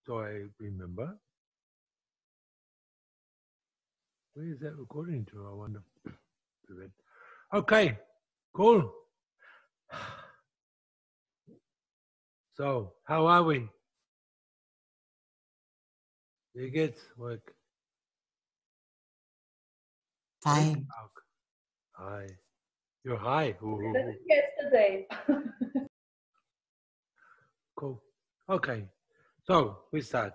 do I remember? Where is that recording to? I wonder. Okay, cool. So, how are we? You get work. Fine. Hi. You're high. Ooh. Yesterday. Cool. Okay. So we start.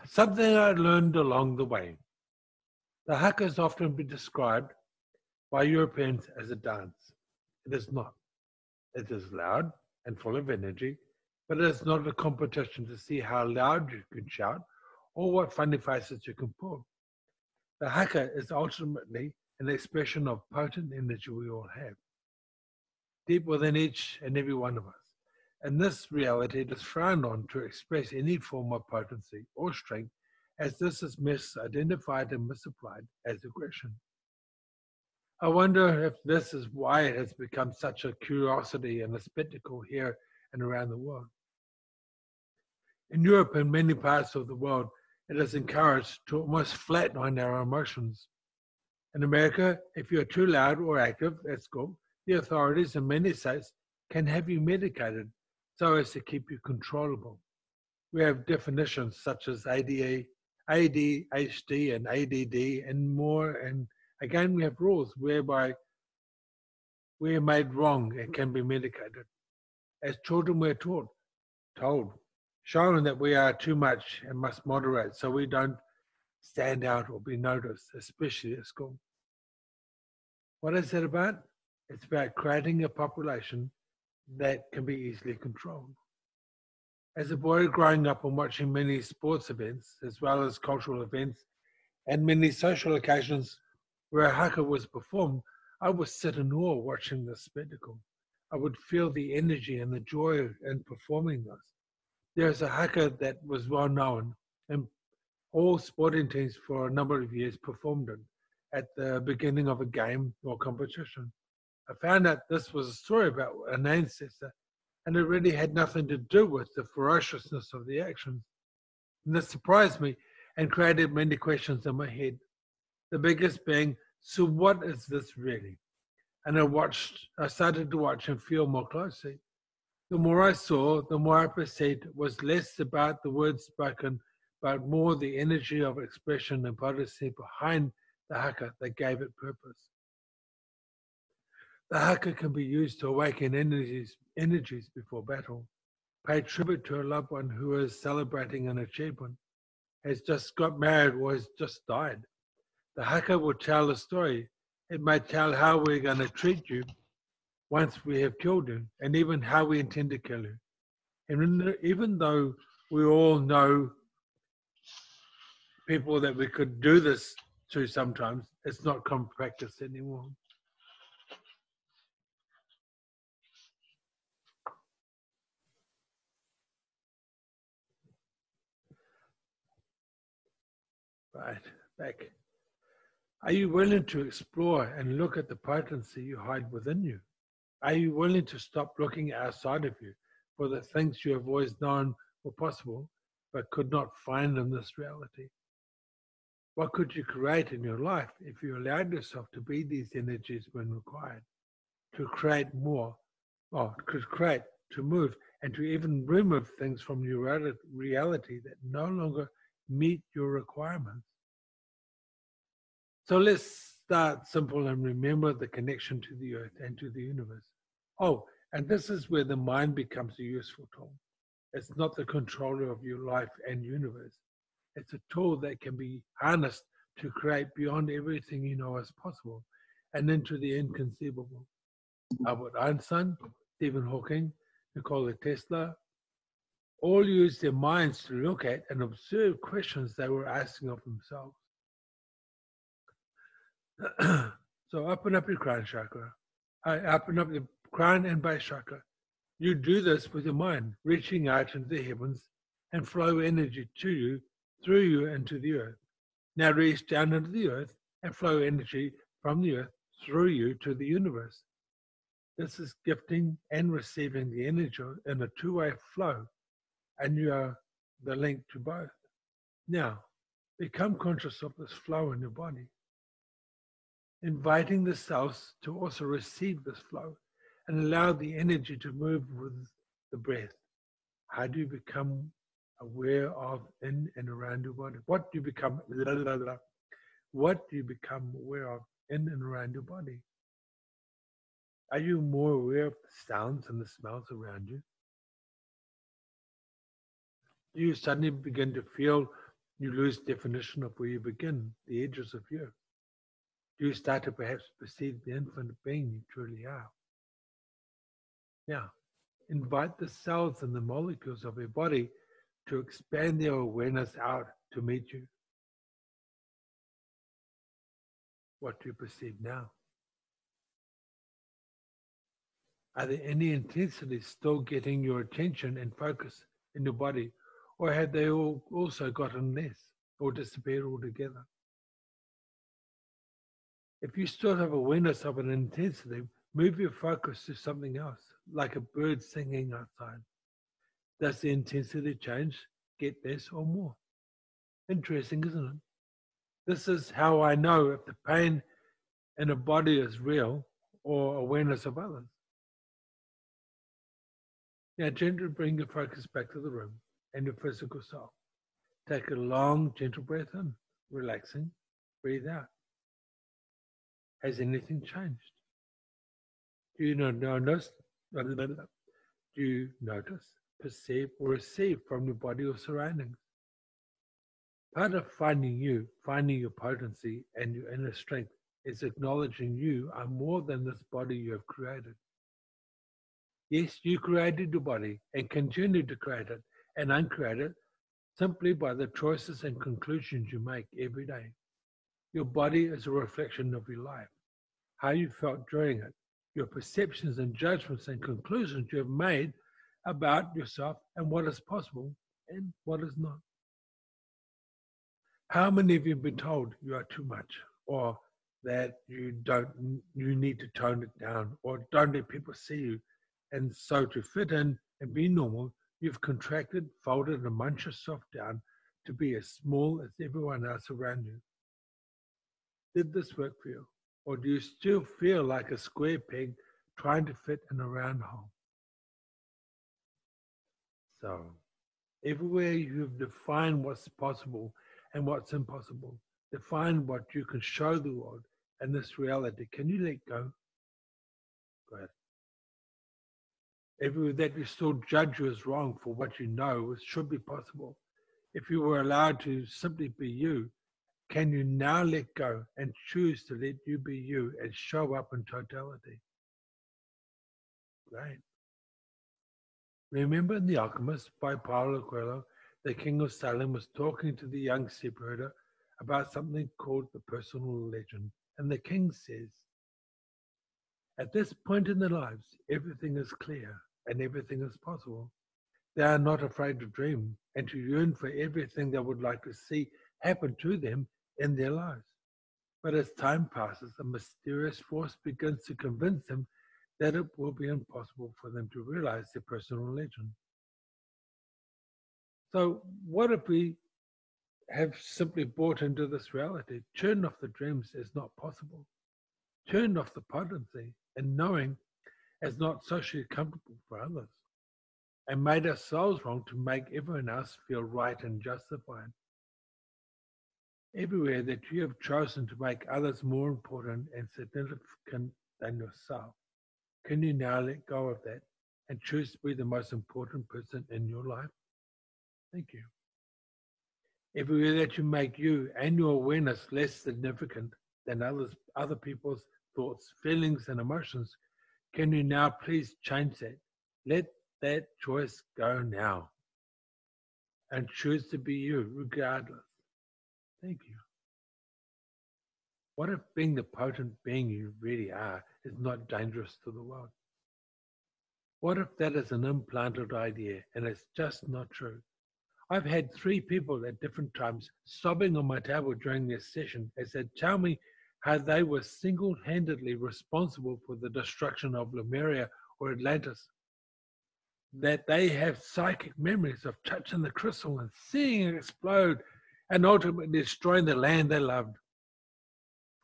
Something I learned along the way. The haka has often been described by Europeans as a dance. It is not. It is loud and full of energy, but it is not a competition to see how loud you can shout or what funny faces you can pull. The haka is ultimately an expression of potent energy we all have, deep within each and every one of us. In this reality, it is frowned on to express any form of potency or strength, as this is misidentified and misapplied as aggression. I wonder if this is why it has become such a curiosity and a spectacle here and around the world. In Europe and many parts of the world, it is encouraged to almost flatline our emotions. In America, if you're too loud or active at school, the authorities in many states can have you medicated so as to keep you controllable. We have definitions such as ADHD and ADD and more, and again we have rules whereby we are made wrong and can be medicated. As children we're told, shown that we are too much and must moderate so we don't stand out or be noticed, especially at school. What is it about? It's about creating a population that can be easily controlled. As a boy growing up and watching many sports events, as well as cultural events, and many social occasions where a haka was performed, I would sit in awe watching this spectacle. I would feel the energy and the joy in performing this. There's a haka that was well known, and all sporting teams for a number of years performed it at the beginning of a game or competition. I found out this was a story about an ancestor, and it really had nothing to do with the ferociousness of the actions. And this surprised me and created many questions in my head. The biggest being, so what is this really? And I started to watch and feel more closely. The more I saw, the more I perceived it was less about the words spoken, but more the energy of expression and potency behind the haka that gave it purpose. The haka can be used to awaken energies before battle, pay tribute to a loved one who is celebrating an achievement, has just got married or has just died. The haka will tell a story. It may tell how we're going to treat you once we have killed you, and even how we intend to kill you. And even though we all know people that we could do this to sometimes, it's not common practice anymore. Right, back. Are you willing to explore and look at the potency you hide within you? Are you willing to stop looking outside of you for the things you have always known were possible, but could not find in this reality? What could you create in your life if you allowed yourself to be these energies when required? To create more, to move, and to even remove things from your reality that no longer meet your requirements. So let's start simple and remember the connection to the earth and to the universe. Oh, and this is where the mind becomes a useful tool. It's not the controller of your life and universe. It's a tool that can be harnessed to create beyond everything you know is possible and into the inconceivable. Albert Einstein, Stephen Hawking, Nikola Tesla, all used their minds to look at and observe questions they were asking of themselves. So open up your crown chakra. Open up the crown and base chakra. You do this with your mind, reaching out into the heavens and flow energy to you, through you into the earth. Now reach down into the earth and flow energy from the earth through you to the universe. This is gifting and receiving the energy in a two-way flow. and you are the link to both. Now, become conscious of this flow in your body, inviting the cells to also receive this flow and allow the energy to move with the breath. How do you become aware of in and around your body? What do you become? What do you become aware of in and around your body? Are you more aware of the sounds and the smells around you? Do you suddenly begin to feel you lose definition of where you begin, the edges of you? Do you start to perhaps perceive the infinite being you truly are? Now, invite the cells and the molecules of your body to expand their awareness out to meet you. What do you perceive now? Are there any intensities still getting your attention and focus in your body, or have they all also gotten less or disappeared altogether? If you still have awareness of an intensity, move your focus to something else, like a bird singing outside. Does the intensity change, get less or more? Interesting, isn't it? This is how I know if the pain in a body is real or awareness of others. Now, gently bring your focus back to the room and your physical self. Take a long, gentle breath in, relaxing. Breathe out. Has anything changed? Do you notice, perceive, or receive from your body or surroundings? Part of finding you, finding your potency and your inner strength, is acknowledging you are more than this body you have created. Yes, you created your body and continue to create it and uncreate it simply by the choices and conclusions you make every day. Your body is a reflection of your life, how you felt during it, your perceptions and judgments and conclusions you have made about yourself and what is possible and what is not. How many of you have been told you are too much, or that you need to tone it down, or don't let people see you? And so to fit in and be normal, you've contracted, folded, and munched yourself down to be as small as everyone else around you. Did this work for you? Or do you still feel like a square peg trying to fit in a round hole? So, everywhere you've defined what's possible and what's impossible, define what you can show the world and this reality. Can you let go? Go ahead. Everywhere that you still judge you as wrong for what you know, it should be possible. If you were allowed to simply be you, can you now let go and choose to let you be you and show up in totality? Great. Remember in The Alchemist by Paulo Coelho, the king of Salem was talking to the young sheep herder about something called the personal legend. And the king says, at this point in their lives, everything is clear and everything is possible. They are not afraid to dream and to yearn for everything they would like to see happen to them in their lives. But as time passes, a mysterious force begins to convince them that it will be impossible for them to realize their personal legend. So what if we have simply bought into this reality, turned off the dreams as not possible, turned off the potency and knowing as not socially comfortable for others, and made ourselves wrong to make everyone else feel right and justified? Everywhere that you have chosen to make others more important and significant than yourself, can you now let go of that and choose to be the most important person in your life? Thank you. Everywhere that you make you and your awareness less significant than other people's thoughts, feelings, and emotions, can you now please change that? Let that choice go now and choose to be you regardless. Thank you. What if being the potent being you really are is not dangerous to the world? What if that is an implanted idea and it's just not true? I've had 3 people at different times sobbing on my table during their session as they tell me how they were single-handedly responsible for the destruction of Lemuria or Atlantis. that they have psychic memories of touching the crystal and seeing it explode and ultimately destroying the land they loved.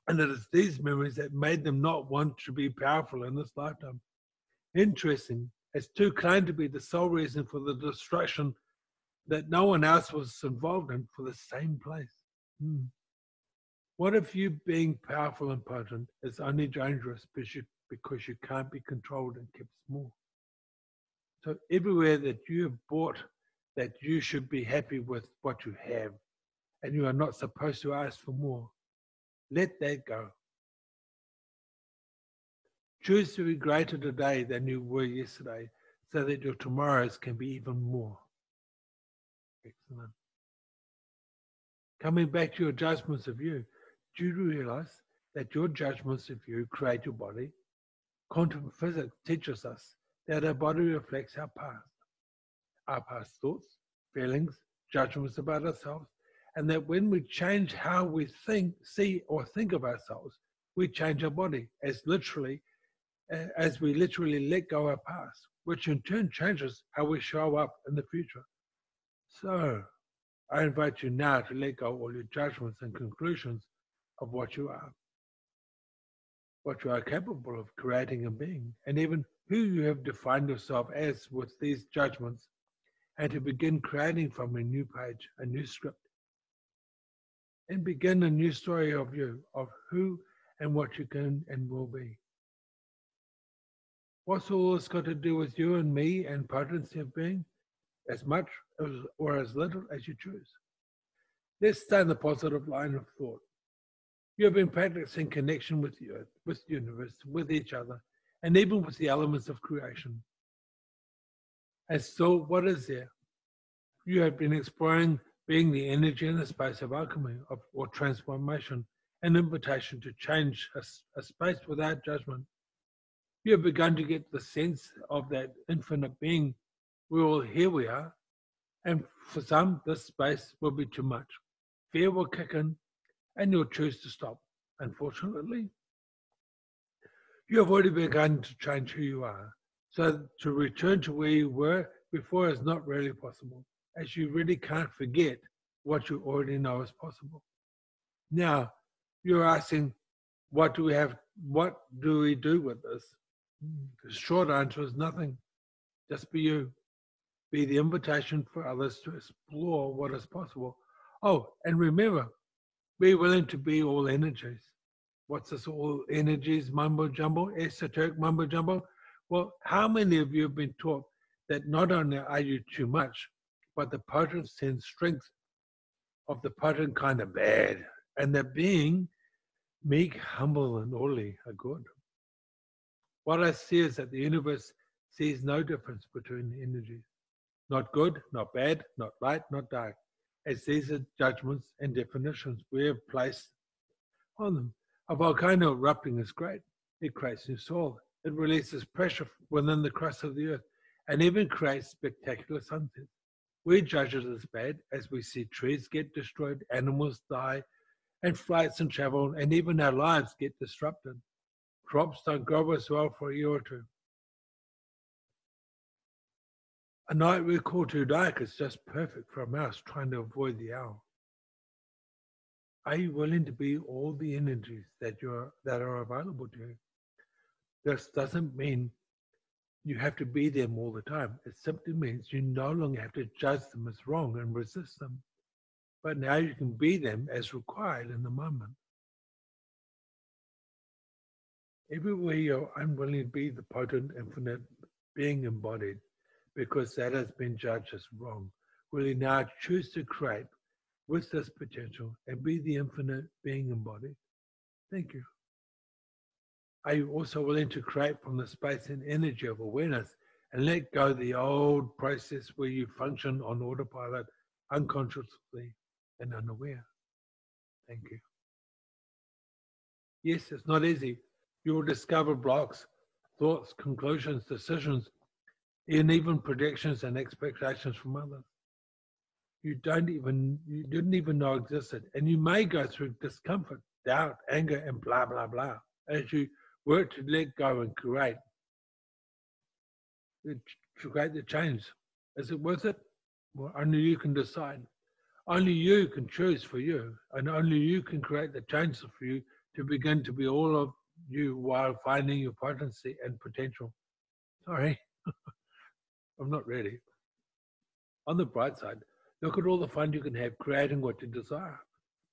And it is these memories that made them not want to be powerful in this lifetime. Interesting, as two claim to be the sole reason for the destruction that no one else was involved in for the same place. What if you being powerful and potent is only dangerous because you can't be controlled and kept small? So everywhere that you have bought that you should be happy with what you have and you are not supposed to ask for more, let that go. Choose to be greater today than you were yesterday so that your tomorrows can be even more. Excellent. Coming back to your judgments of you, do you realize that your judgments of you create your body? Quantum physics teaches us that our body reflects our past thoughts, feelings, judgments about ourselves, and that when we change how we think, see, or think of ourselves, we change our body as we literally let go of our past, which in turn changes how we show up in the future. So, I invite you now to let go of all your judgments and conclusions of what you are capable of creating and being, and even who you have defined yourself as with these judgments, and to begin creating from a new page, a new script, and begin a new story of you, of who and what you can and will be. What's all this got to do with you and me and potency of being? As much or as little as you choose. Let's stay in the positive line of thought. You have been practicing connection with the earth, with the universe, with each other, and even with the elements of creation. And so what is there? You have been exploring being the energy in the space of alchemy or transformation, an invitation to change a space without judgment. You have begun to get the sense of that infinite being. Here we are, and for some, this space will be too much. Fear will kick in, and you'll choose to stop. Unfortunately, you have already begun to change who you are. So to return to where you were before is not really possible, as you really can't forget what you already know is possible. Now, you're asking, what do we do with this? The short answer is nothing. Just be you. Be the invitation for others to explore what is possible. Oh, and remember, be willing to be all energies. What's this all energies mumbo jumbo, esoteric mumbo jumbo? Well, how many of you have been taught that not only are you too much, but the potency and strength of the potent kind of bad, and that being meek, humble, and orderly are good? What I see is that the universe sees no difference between the energies. Not good, not bad, not light, not dark, as these are judgments and definitions we have placed on them. A volcano erupting is great. It creates new soil. It releases pressure within the crust of the earth and even creates spectacular sunsets. We judge it as bad as we see trees get destroyed, animals die, and flights and travel, and even our lives get disrupted. Crops don't grow as well for a year or two. A night we call too dark is just perfect for a mouse trying to avoid the owl. Are you willing to be all the energies that are available to you? This doesn't mean you have to be them all the time. It simply means you no longer have to judge them as wrong and resist them. But now you can be them as required in the moment. Everywhere you're unwilling to be the potent, infinite being embodied, because that has been judged as wrong, will you now choose to create with this potential and be the infinite being embodied? Thank you. Are you also willing to create from the space and energy of awareness and let go of the old process where you function on autopilot, unconsciously and unaware? Thank you. Yes, it's not easy. You will discover blocks, thoughts, conclusions, decisions, and even predictions and expectations from others you didn't even know existed. And you may go through discomfort, doubt, anger, and blah, blah, blah, as you work to let go and create. to create the change. Is it worth it? Well, only you can decide. Only you can choose for you, and only you can create the changes for you to begin to be all of you while finding your potency and potential. Sorry, I'm not ready. On the bright side, look at all the fun you can have creating what you desire.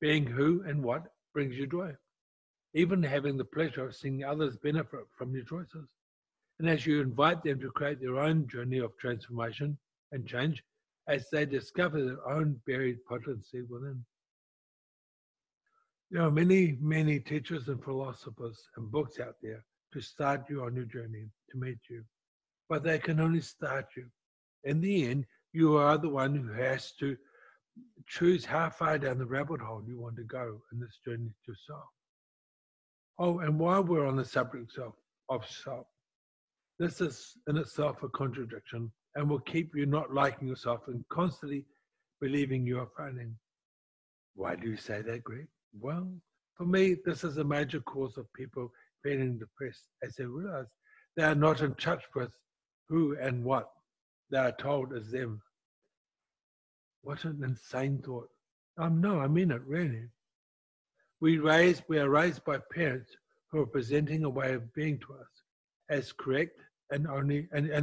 Being who and what brings you joy. Even having the pleasure of seeing others benefit from your choices. And as you invite them to create their own journey of transformation and change, as they discover their own buried potency within. There are many, many teachers and philosophers and books out there to start you on your journey, to meet you. But they can only start you. In the end, you are the one who has to choose how far down the rabbit hole you want to go in this journey to self. Oh, and while we're on the subject of self, this is in itself a contradiction and will keep you not liking yourself and constantly believing you are failing. Why do you say that, Greg? Well, for me, this is a major cause of people feeling depressed as they realize they are not in touch with who and what they are told is them. What an insane thought. No, I mean it really. We are raised by parents who are presenting a way of being to us as correct and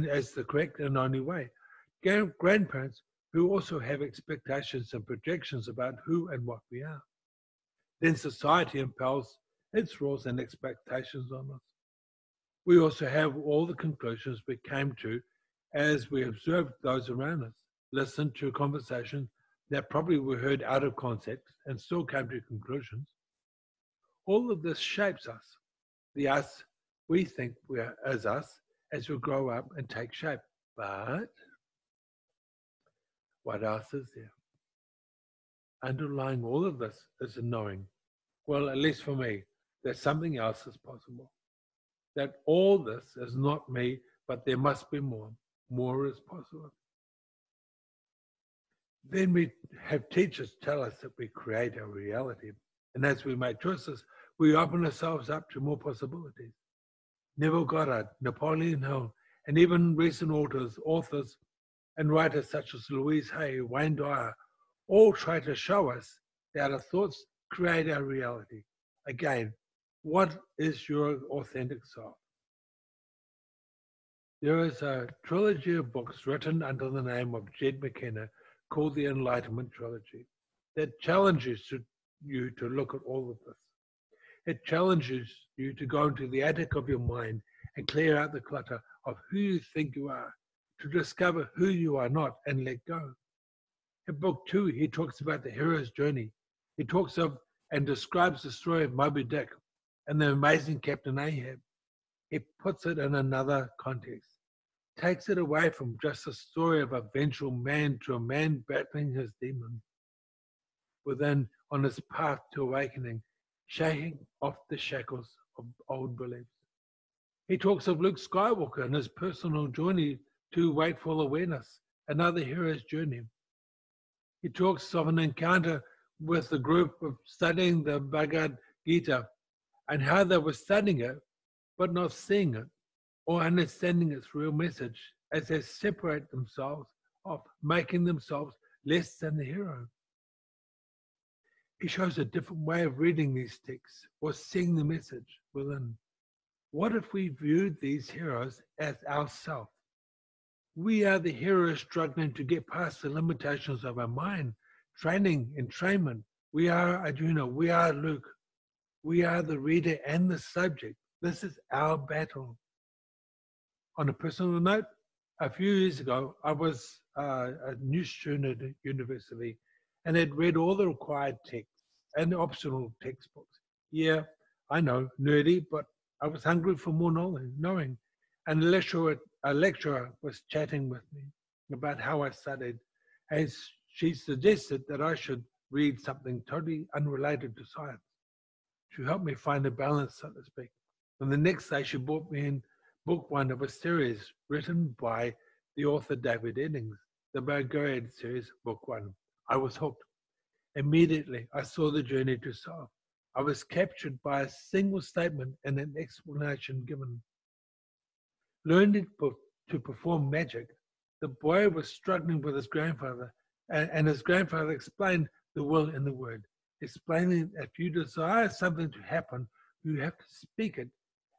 as the correct and only way. Grandparents who also have expectations and projections about who and what we are. Then society impels its rules and expectations on us. We also have all the conclusions we came to as we observed those around us, listened to conversations that probably were heard out of context and still came to conclusions. All of this shapes us, the us we think we are as us, as we grow up and take shape. But what else is there? Underlying all of this is a knowing, well, at least for me, that something else is possible. That all this is not me, but there must be more. More is possible. Then we have teachers tell us that we create our reality. And as we make choices, we open ourselves up to more possibilities. Neville Goddard, Napoleon Hill, and even recent authors and writers such as Louise Hay, Wayne Dyer, all try to show us that our thoughts create our reality. Again, what is your authentic self? There is a trilogy of books written under the name of Jed McKenna called the Enlightenment Trilogy that challenges you to look at all of this. It challenges you to go into the attic of your mind and clear out the clutter of who you think you are, to discover who you are not and let go. In book 2, he talks about the hero's journey. He talks of and describes the story of Moby Dick and the amazing Captain Ahab. He puts it in another context, takes it away from just a story of a vengeful man to a man battling his demons within on his path to awakening, shaking off the shackles of old beliefs. He talks of Luke Skywalker and his personal journey to wakeful awareness, another hero's journey. He talks of an encounter with a group of studying the Bhagavad Gita and how they were studying it but not seeing it or understanding its real message as they separate themselves off, making themselves less than the hero. He shows a different way of reading these texts or seeing the message within. What if we viewed these heroes as ourselves? We are the heroes struggling to get past the limitations of our mind, training, entrainment. We are Arjuna, we are Luke. We are the reader and the subject. This is our battle. On a personal note, a few years ago, I was a new student at university and had read all the required texts and the optional textbooks. Yeah, I know, nerdy, but I was hungry for more knowing. And a lecturer was chatting with me about how I studied, as she suggested that I should read something totally unrelated to science to help me find a balance, so to speak. And the next day, she brought me in book 1 of a series written by the author David Eddings, the Bhagavad series, book 1. I was hooked. Immediately, I saw the journey to self. I was captured by a single statement and an explanation given. Learning to perform magic, the boy was struggling with his grandfather, and his grandfather explained the will in the word, explaining that if you desire something to happen, you have to speak it.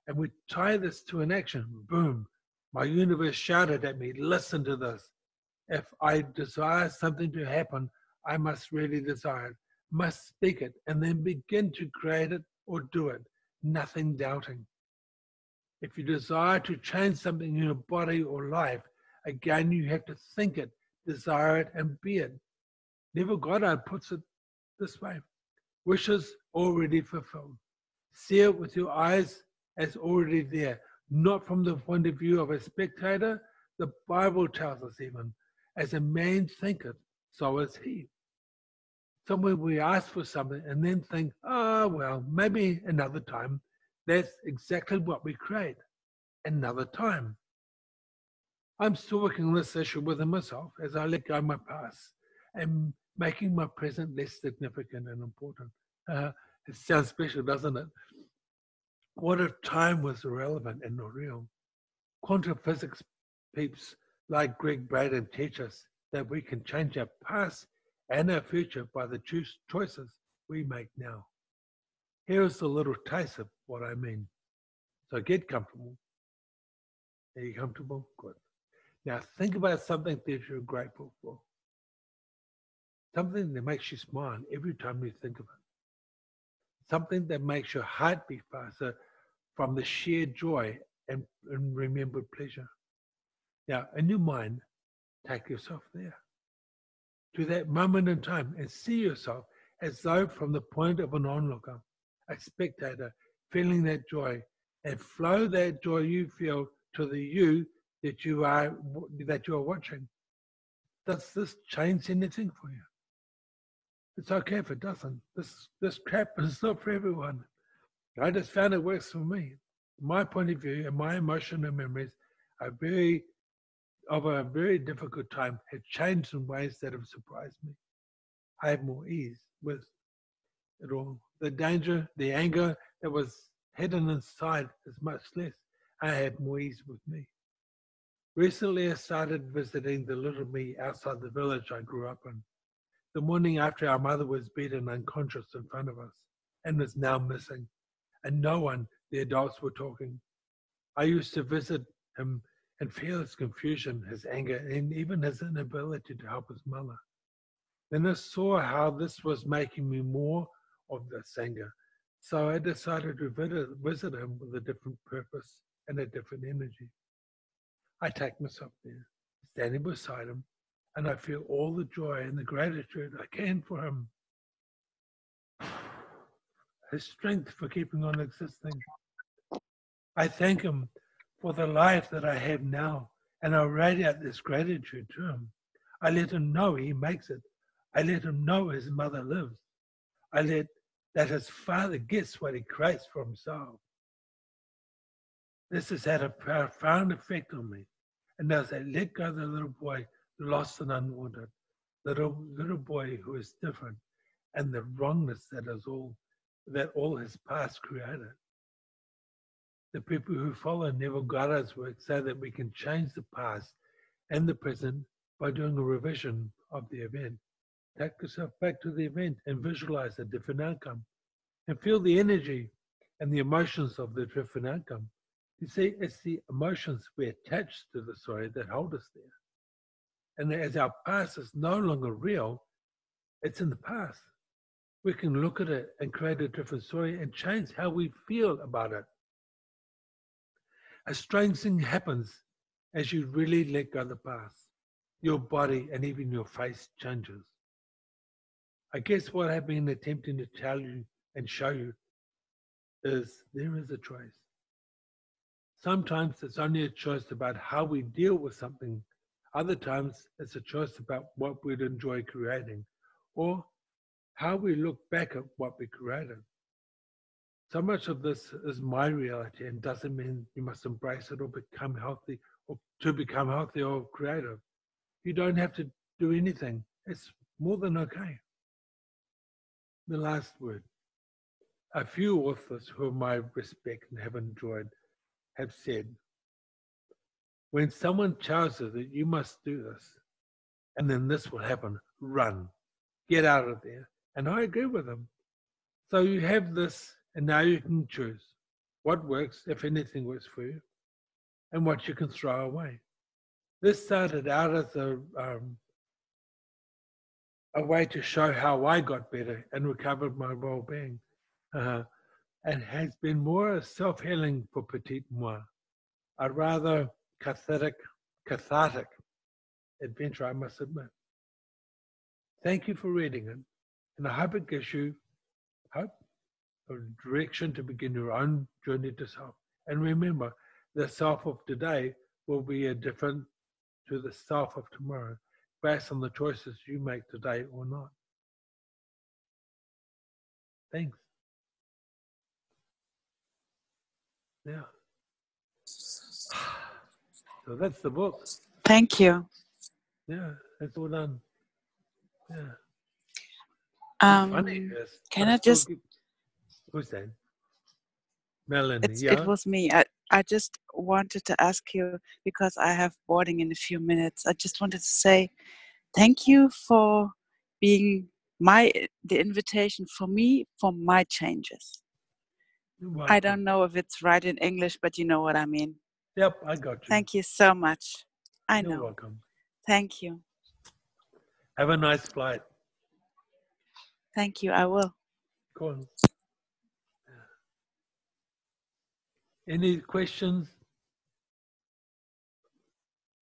And we tie this to an action. Boom. My universe shouted at me, listen to this. If I desire something to happen, I must really desire it, must speak it, and then begin to create it or do it, nothing doubting. If you desire to change something in your body or life, again, you have to think it, desire it, and be it. Neville Goddard puts it this way: wishes already fulfilled. See it with your eyes as already there, not from the point of view of a spectator. The Bible tells us even, as a man thinketh, so is he. Somewhere we ask for something and then think, oh, well, maybe another time. That's exactly what we create, another time. I'm still working on this issue within myself as I let go of my past and making my present less significant and important. It sounds special, doesn't it? What if time was irrelevant and not real? Quantum physics peeps like Greg Braden teach us that we can change our past and our future by the choices we make now. Here's a little taste of what I mean. So get comfortable. Are you comfortable? Good. Now think about something that you're grateful for. Something that makes you smile every time you think of it. Something that makes your heart beat faster from the sheer joy and remembered pleasure. Now, in your mind, take yourself there to that moment in time and see yourself as though from the point of an onlooker, a spectator, feeling that joy, and flow that joy you feel to the you that you are watching. Does this change anything for you? It's okay if it doesn't. This crap is not for everyone. I just found it works for me. My point of view and my emotional memories are of a very difficult time have changed in ways that have surprised me. I have more ease with it all. The danger, the anger that was hidden inside is much less. I have more ease with me. Recently, I started visiting the little me outside the village I grew up in. The morning after our mother was beaten unconscious in front of us and was now missing, and no one, the adults, were talking. I used to visit him and feel his confusion, his anger, and even his inability to help his mother. Then I saw how this was making me more of this anger, so I decided to visit him with a different purpose and a different energy. I take myself there, standing beside him, and I feel all the joy and the gratitude I can for him. His strength for keeping on existing. I thank him for the life that I have now, and I radiate this gratitude to him. I let him know he makes it. I let him know his mother lives. I let that his father gets what he creates for himself. This has had a profound effect on me. And as I let go of the little boy lost and unwanted, little boy who is different, and the wrongness that all his past created. The people who follow Neville Goddard's work say that we can change the past and the present by doing a revision of the event. Take yourself back to the event and visualize a different outcome and feel the energy and the emotions of the different outcome. You see, it's the emotions we attach to the story that hold us there. And as our past is no longer real, it's in the past. We can look at it and create a different story and change how we feel about it. A strange thing happens as you really let go of the past. Your body and even your face changes. I guess what I've been attempting to tell you and show you is there is a choice. Sometimes it's only a choice about how we deal with something. Other times it's a choice about what we'd enjoy creating or how we look back at what we created. So much of this is my reality and doesn't mean you must embrace it or become healthy or to become healthy or creative. You don't have to do anything. It's more than okay. The last word. A few authors whom I respect and have enjoyed have said, When someone tells you that you must do this, and then this will happen, run, get out of there. And I agree with them. So you have this, and now you can choose what works, if anything works for you, and what you can throw away. This started out as a way to show how I got better and recovered my well-being, and has been more a self-healing for Petite Moi, a rather cathartic adventure, I must admit. Thank you for reading it, and I hope it gives you hope, a direction to begin your own journey to self. And remember, the self of today will be different to the self of tomorrow, based on the choices you make today or not. Thanks. Yeah. So that's the book. Thank you. Yeah, that's all done. Yeah. Funny. Can I just... Who's that? Melanie, yeah? It was me. I just wanted to ask you, because I have boarding in a few minutes, I just wanted to say thank you for being the invitation for me for my changes. I don't know if it's right in English, but you know what I mean. Yep, I got you. Thank you so much. You're welcome. Thank you. Have a nice flight. Thank you, I will. Cool. Any questions?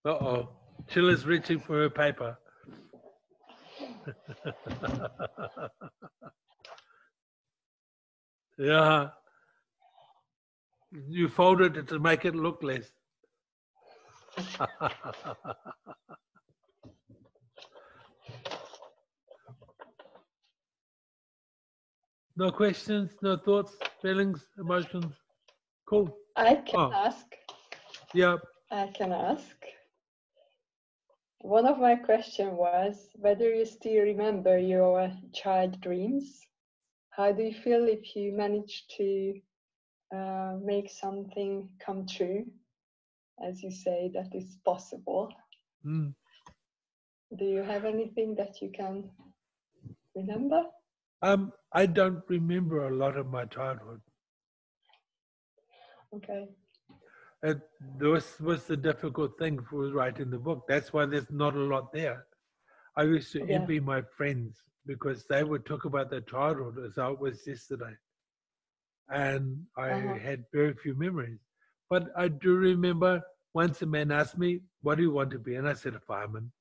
Uh-oh. Chilla's reaching for her paper. Yeah. You folded it to make it look less. No questions, no thoughts, feelings, emotions? Cool. I can ask. Yeah. I can ask. One of my questions was whether you still remember your child dreams. How do you feel if you manage to make something come true? As you say, that is possible. Mm. Do you have anything that you can remember? I don't remember a lot of my childhood. Okay. This was the difficult thing for writing the book. That's why there's not a lot there. I used to envy my friends because they would talk about their childhood as though it was yesterday. And I had very few memories. But I do remember once a man asked me, what do you want to be? And I said, a fireman.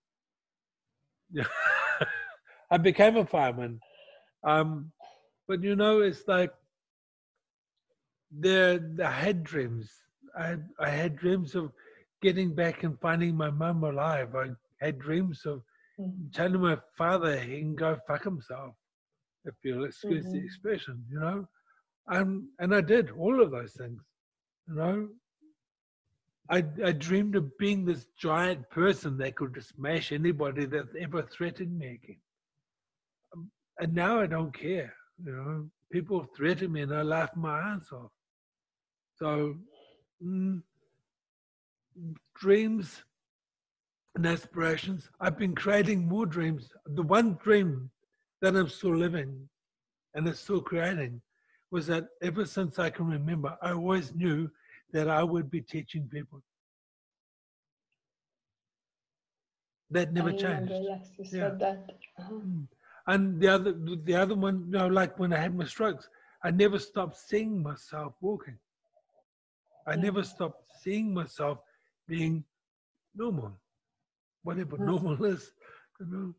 I became a fireman. But you know, it's like I had dreams. I had dreams of getting back and finding my mum alive. I had dreams of telling my father he can go fuck himself, if you'll excuse the expression, you know. And I did all of those things, you know. I dreamed of being this giant person that could smash anybody that ever threatened me again. And now I don't care, you know. People threaten me and I laugh my ass off. So, dreams and aspirations. I've been creating more dreams. The one dream that I'm still living and is still creating was that ever since I can remember, I always knew that I would be teaching people. That never changed. Yes, you said that. And the other one, you know, like when I had my strokes, I never stopped seeing myself walking. I never stopped seeing myself being normal, whatever normal is, you know.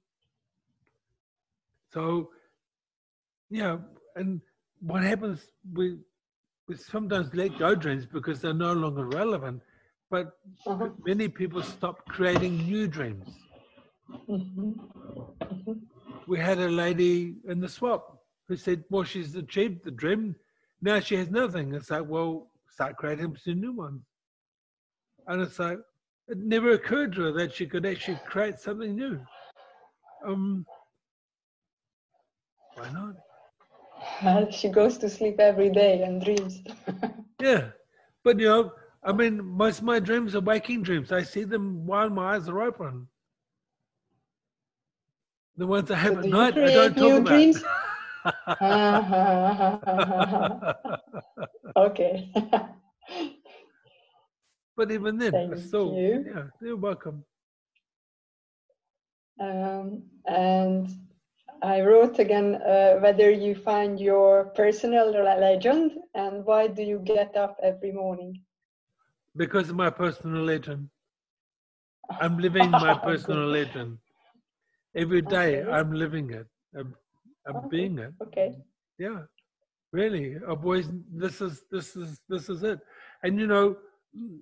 So, yeah, and what happens, we sometimes let go dreams because they're no longer relevant, but many people stop creating new dreams. We had a lady in the swap who said, well, she's achieved the dream, now she has nothing. It's like, well, start creating some new ones. And it's like, it never occurred to her that she could actually create something new. Why not? She goes to sleep every day and dreams. Yeah, but you know, I mean, most of my dreams are waking dreams. I see them while my eyes are open. The ones I have So at do you night, I don't create new talk dreams? about. Okay. But even then, I Thank still, you. yeah, you're welcome. And I wrote again whether you find your personal legend and why do you get up every morning? Because of my personal legend. I'm living my personal legend. Every day Okay. I'm living it. I'm Okay. being it. Okay. Yeah. Really. I've always this is it. And you know,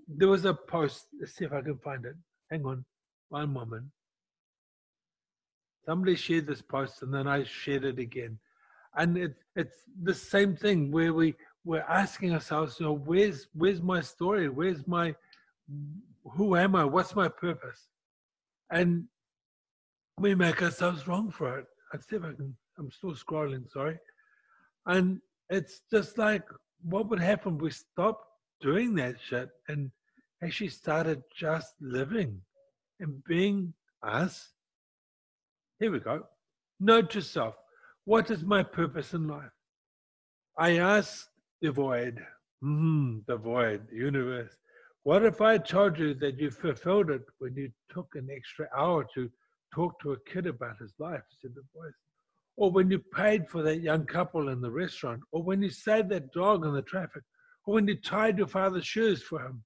there was a post, let's see if I can find it. Hang on, one moment. Somebody shared this post and then I shared it again. And it's the same thing where we're asking ourselves, you know, where's my story? Where's my who am I? What's my purpose? And we make ourselves wrong for it. Let's see if I can, I'm still scrolling, sorry. And it's just like, what would happen if we stopped doing that shit and actually started just living and being us? Here we go. Note to self, what is my purpose in life? I ask the void, the universe. What if I told you that you fulfilled it when you took an extra hour to talk to a kid about his life, said the voice. Or when you paid for that young couple in the restaurant, or when you saved that dog in the traffic, or when you tied your father's shoes for him.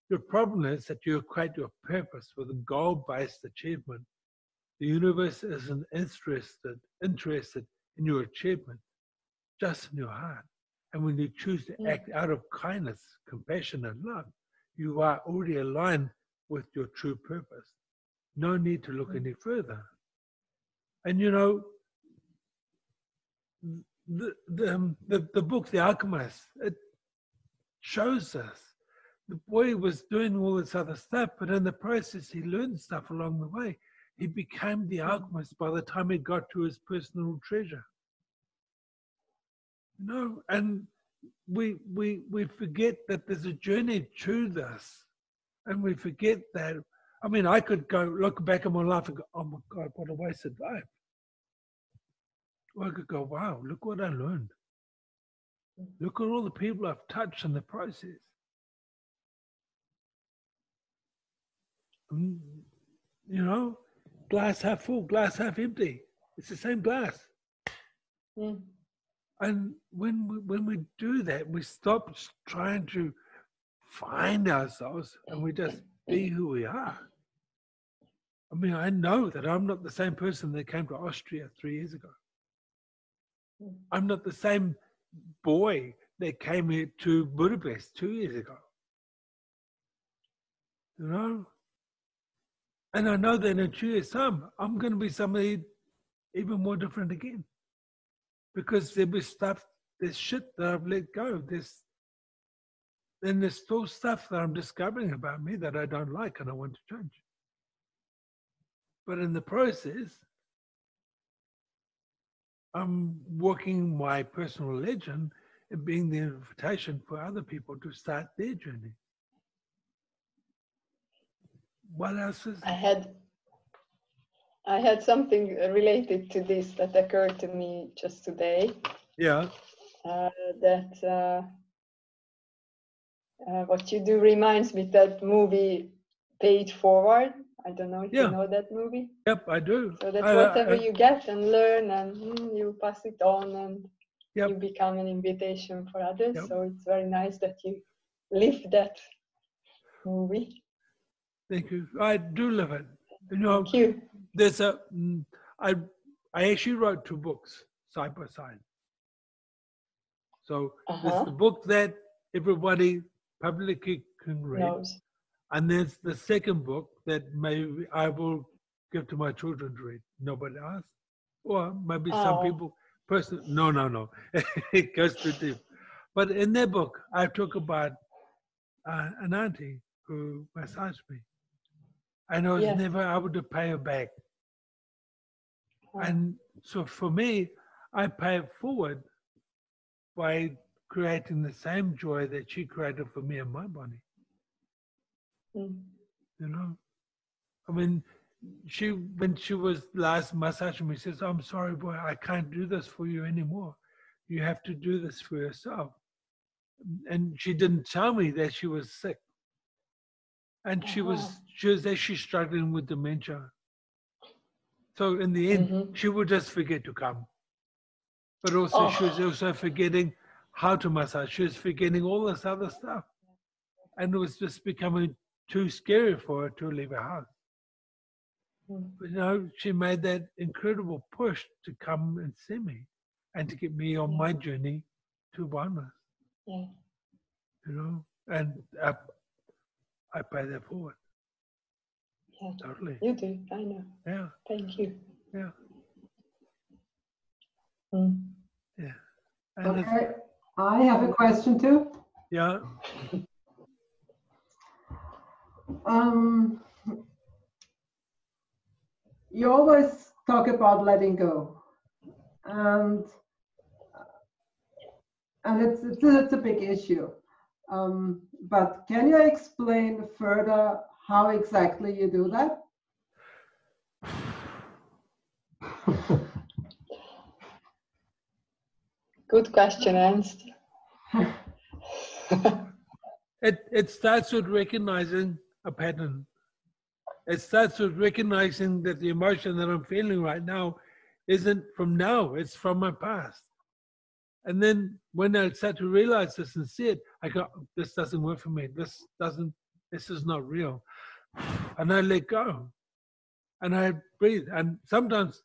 Your problem is that you equate your purpose with a goal-based achievement. The universe isn't interested in your achievement, just in your heart. And when you choose to act out of kindness, compassion, and love, you are already aligned with your true purpose. No need to look any further. And you know, the book, The Alchemist, it shows us. The boy was doing all this other stuff, but in the process, he learned stuff along the way. He became the alchemist by the time he got to his personal treasure. You know, and we forget that there's a journey to this, and we forget that. I mean, I could go look back at my life and go, "Oh my God, what a wasted life." Or I could go, "Wow, look what I learned. Look at all the people I've touched in the process." You know, glass half full, glass half empty. It's the same glass. And when we do that, we stop trying to find ourselves and we just be who we are. I mean, I know that I'm not the same person that came to Austria 3 years ago. I'm not the same boy that came here to Budapest 2 years ago. You know? And I know that in 2 years' time, I'm going to be somebody even more different again. Because there'll be stuff, there's shit that I've let go. Then there's still stuff that I'm discovering about me that I don't like and I want to change. But in the process, I'm walking my personal legend and being the invitation for other people to start their journey. What else is I had something related to this that occurred to me just today. Yeah. What you do reminds me that movie Pay It Forward. I don't know if you know that movie. Yep, I do. So that whatever you get and learn and you pass it on and you become an invitation for others. Yep. So it's very nice that you live that movie. Thank you. I do live it. You know, Thank you. There's I actually wrote 2 books side by side. So there's the book that everybody publicly can read. And there's the second book that maybe I will give to my children to read. Nobody else. Or maybe some people, no. It goes too deep. But in that book, I talk about an auntie who massaged me. And I was never able to pay her back. And so for me, I pay it forward by creating the same joy that she created for me in my body. Mm. You know, I mean, when she was last massaging me, says, "I'm sorry, boy, I can't do this for you anymore. You have to do this for yourself." And she didn't tell me that she was sick, and she was actually struggling with dementia. So in the end, she would just forget to come. But also, she was also forgetting how to massage. She was forgetting all this other stuff, and it was just becoming too scary for her to leave her house. But, you know, she made that incredible push to come and see me and to get me on my journey to wellness. Yeah. You know, and I pay that forward. Yeah. Totally. You do. I know. Yeah. Thank you. Yeah. Mm. Yeah. And Okay. I have a question too. yeah. You always talk about letting go, and it's a big issue. But can you explain further how exactly you do that? Good question, Ernst. It starts with recognizing a pattern. It starts with recognizing that the emotion that I'm feeling right now isn't from now, it's from my past. And then when I start to realize this and see it, I go, this doesn't work for me. This is not real. And I let go. And I breathe. And sometimes,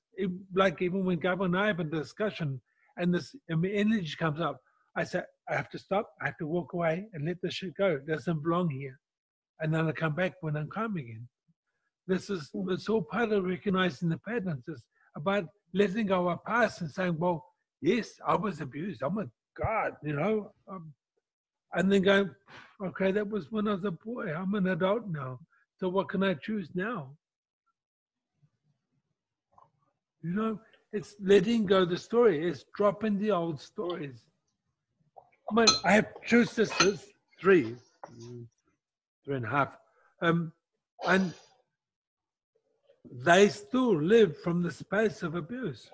like even when Gab and I have a discussion and this energy comes up, I say, I have to stop, I have to walk away and let this shit go. It doesn't belong here. And then I come back when I'm calm again. It's all part of recognizing the patterns. It's about letting go of our past and saying, well, yes, I was abused. Oh my God, you know. And then going, okay, that was when I was a boy. I'm an adult now. So what can I choose now? You know, it's letting go of the story. It's dropping the old stories. I have two sisters, three and a half. And they still live from the space of abuse.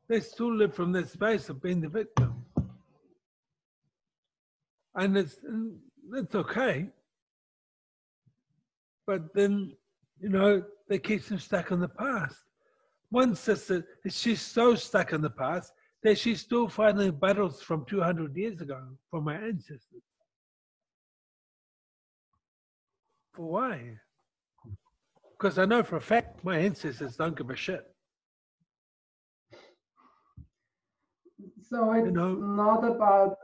They still live from the space of being the victim. And it's okay. But then, you know, they keep them stuck in the past. One sister, she's so stuck in the past that she's still fighting battles from 200 years ago from my ancestors. For why? Because I know for a fact my ancestors don't give a shit. So it's not about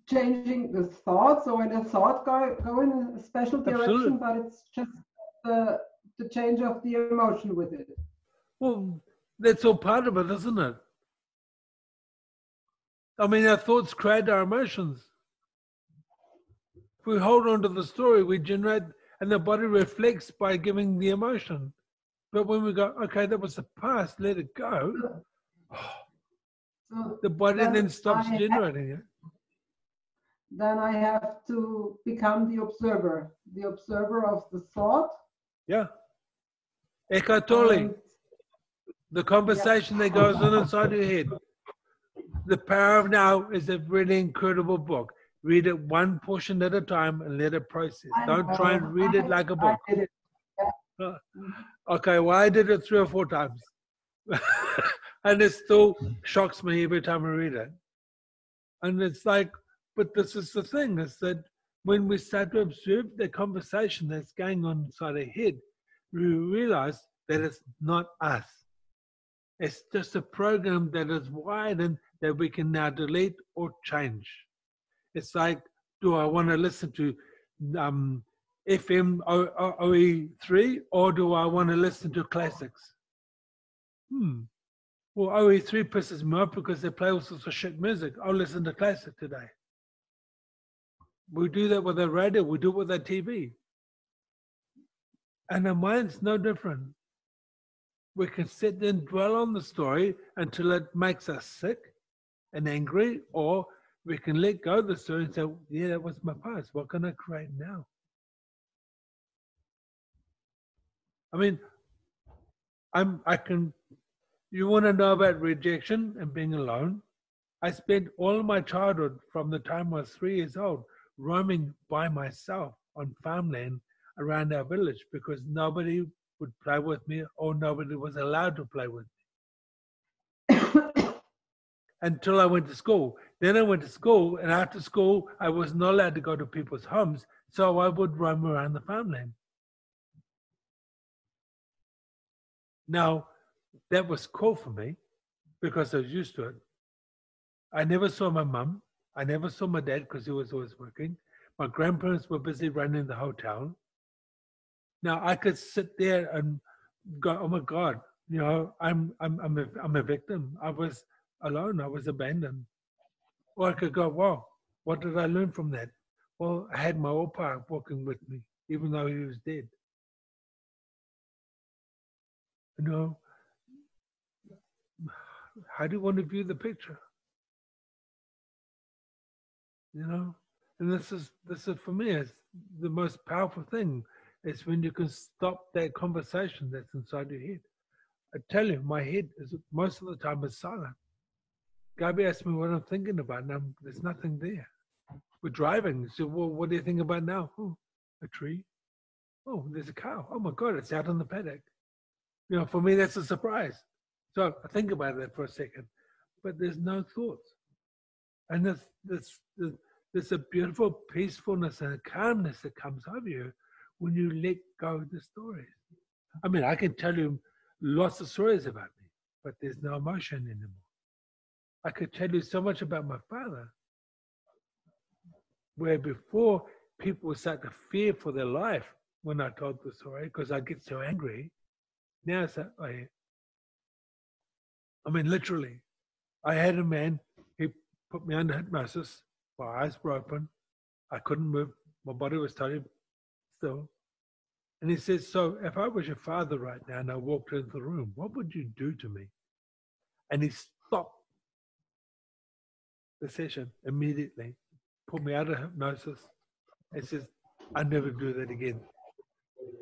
changing the thought. So when a thought go in a special direction, but it's just the change of the emotion with it. Well, that's all part of it, isn't it? I mean, our thoughts create our emotions. If we hold on to the story, we generate, and the body reflects by giving the emotion. But when we go, okay, that was the past, let it go, so the body then stops generating it. Then I have to become the observer of the thought. Yeah. Eckhart Tolle, the conversation that goes on inside your head. The Power of Now is a really incredible book. Read it one portion at a time and let it process. Don't try and read it like a book. I did it. Yeah. Okay, well, I did it 3 or 4 times. And it still shocks me every time I read it. And it's like, but this is the thing, is that when we start to observe the conversation that's going on inside our head, we realize that it's not us. It's just a program that is widened that we can now delete or change. It's like, do I want to listen to FM OE3 or do I want to listen to classics? Well, OE3 pisses me off because they play all sorts of shit music. I'll listen to classic today. We do that with our radio, we do it with our TV. And our mind's no different. We can sit there and dwell on the story until it makes us sick and angry, or we can let go of the story and say, yeah, that was my past. What can I create now? I mean, you want to know about rejection and being alone? I spent all of my childhood from the time I was 3 years old roaming by myself on farmland around our village because nobody would play with me or nobody was allowed to play with me until I went to school. Then I went to school, and after school, I was not allowed to go to people's homes, so I would roam around the farmland. Now, that was cool for me because I was used to it. I never saw my mum. I never saw my dad because he was always working. My grandparents were busy running the hotel. Now I could sit there and go, "Oh my God, you know, I'm a victim. I was alone. I was abandoned." Or I could go, "Wow, what did I learn from that?" Well, I had my opa walking with me, even though he was dead. You know, how do you want to view the picture? You know, and this is for me, it's the most powerful thing. It's when you can stop that conversation that's inside your head. I tell you, my head is most of the time is silent. Gabi asks me what I'm thinking about, and there's nothing there. We're driving. So, well, what do you think about now? Oh, a tree. Oh, there's a cow. Oh my God, it's out on the paddock. You know, for me, that's a surprise. So I think about that for a second, but there's no thoughts. And there's a beautiful peacefulness and a calmness that comes over you when you let go of the stories. I mean, I can tell you lots of stories about me, but there's no emotion anymore. I could tell you so much about my father, where before people would start to fear for their life when I told the story because I get so angry. Now it's that way. I mean, literally, I had a man, he put me under hypnosis. My eyes were open. I couldn't move. My body was totally still. And he says, "So if I was your father right now and I walked into the room, what would you do to me?" And he stopped the session immediately, pulled me out of hypnosis, and says, "I never do that again."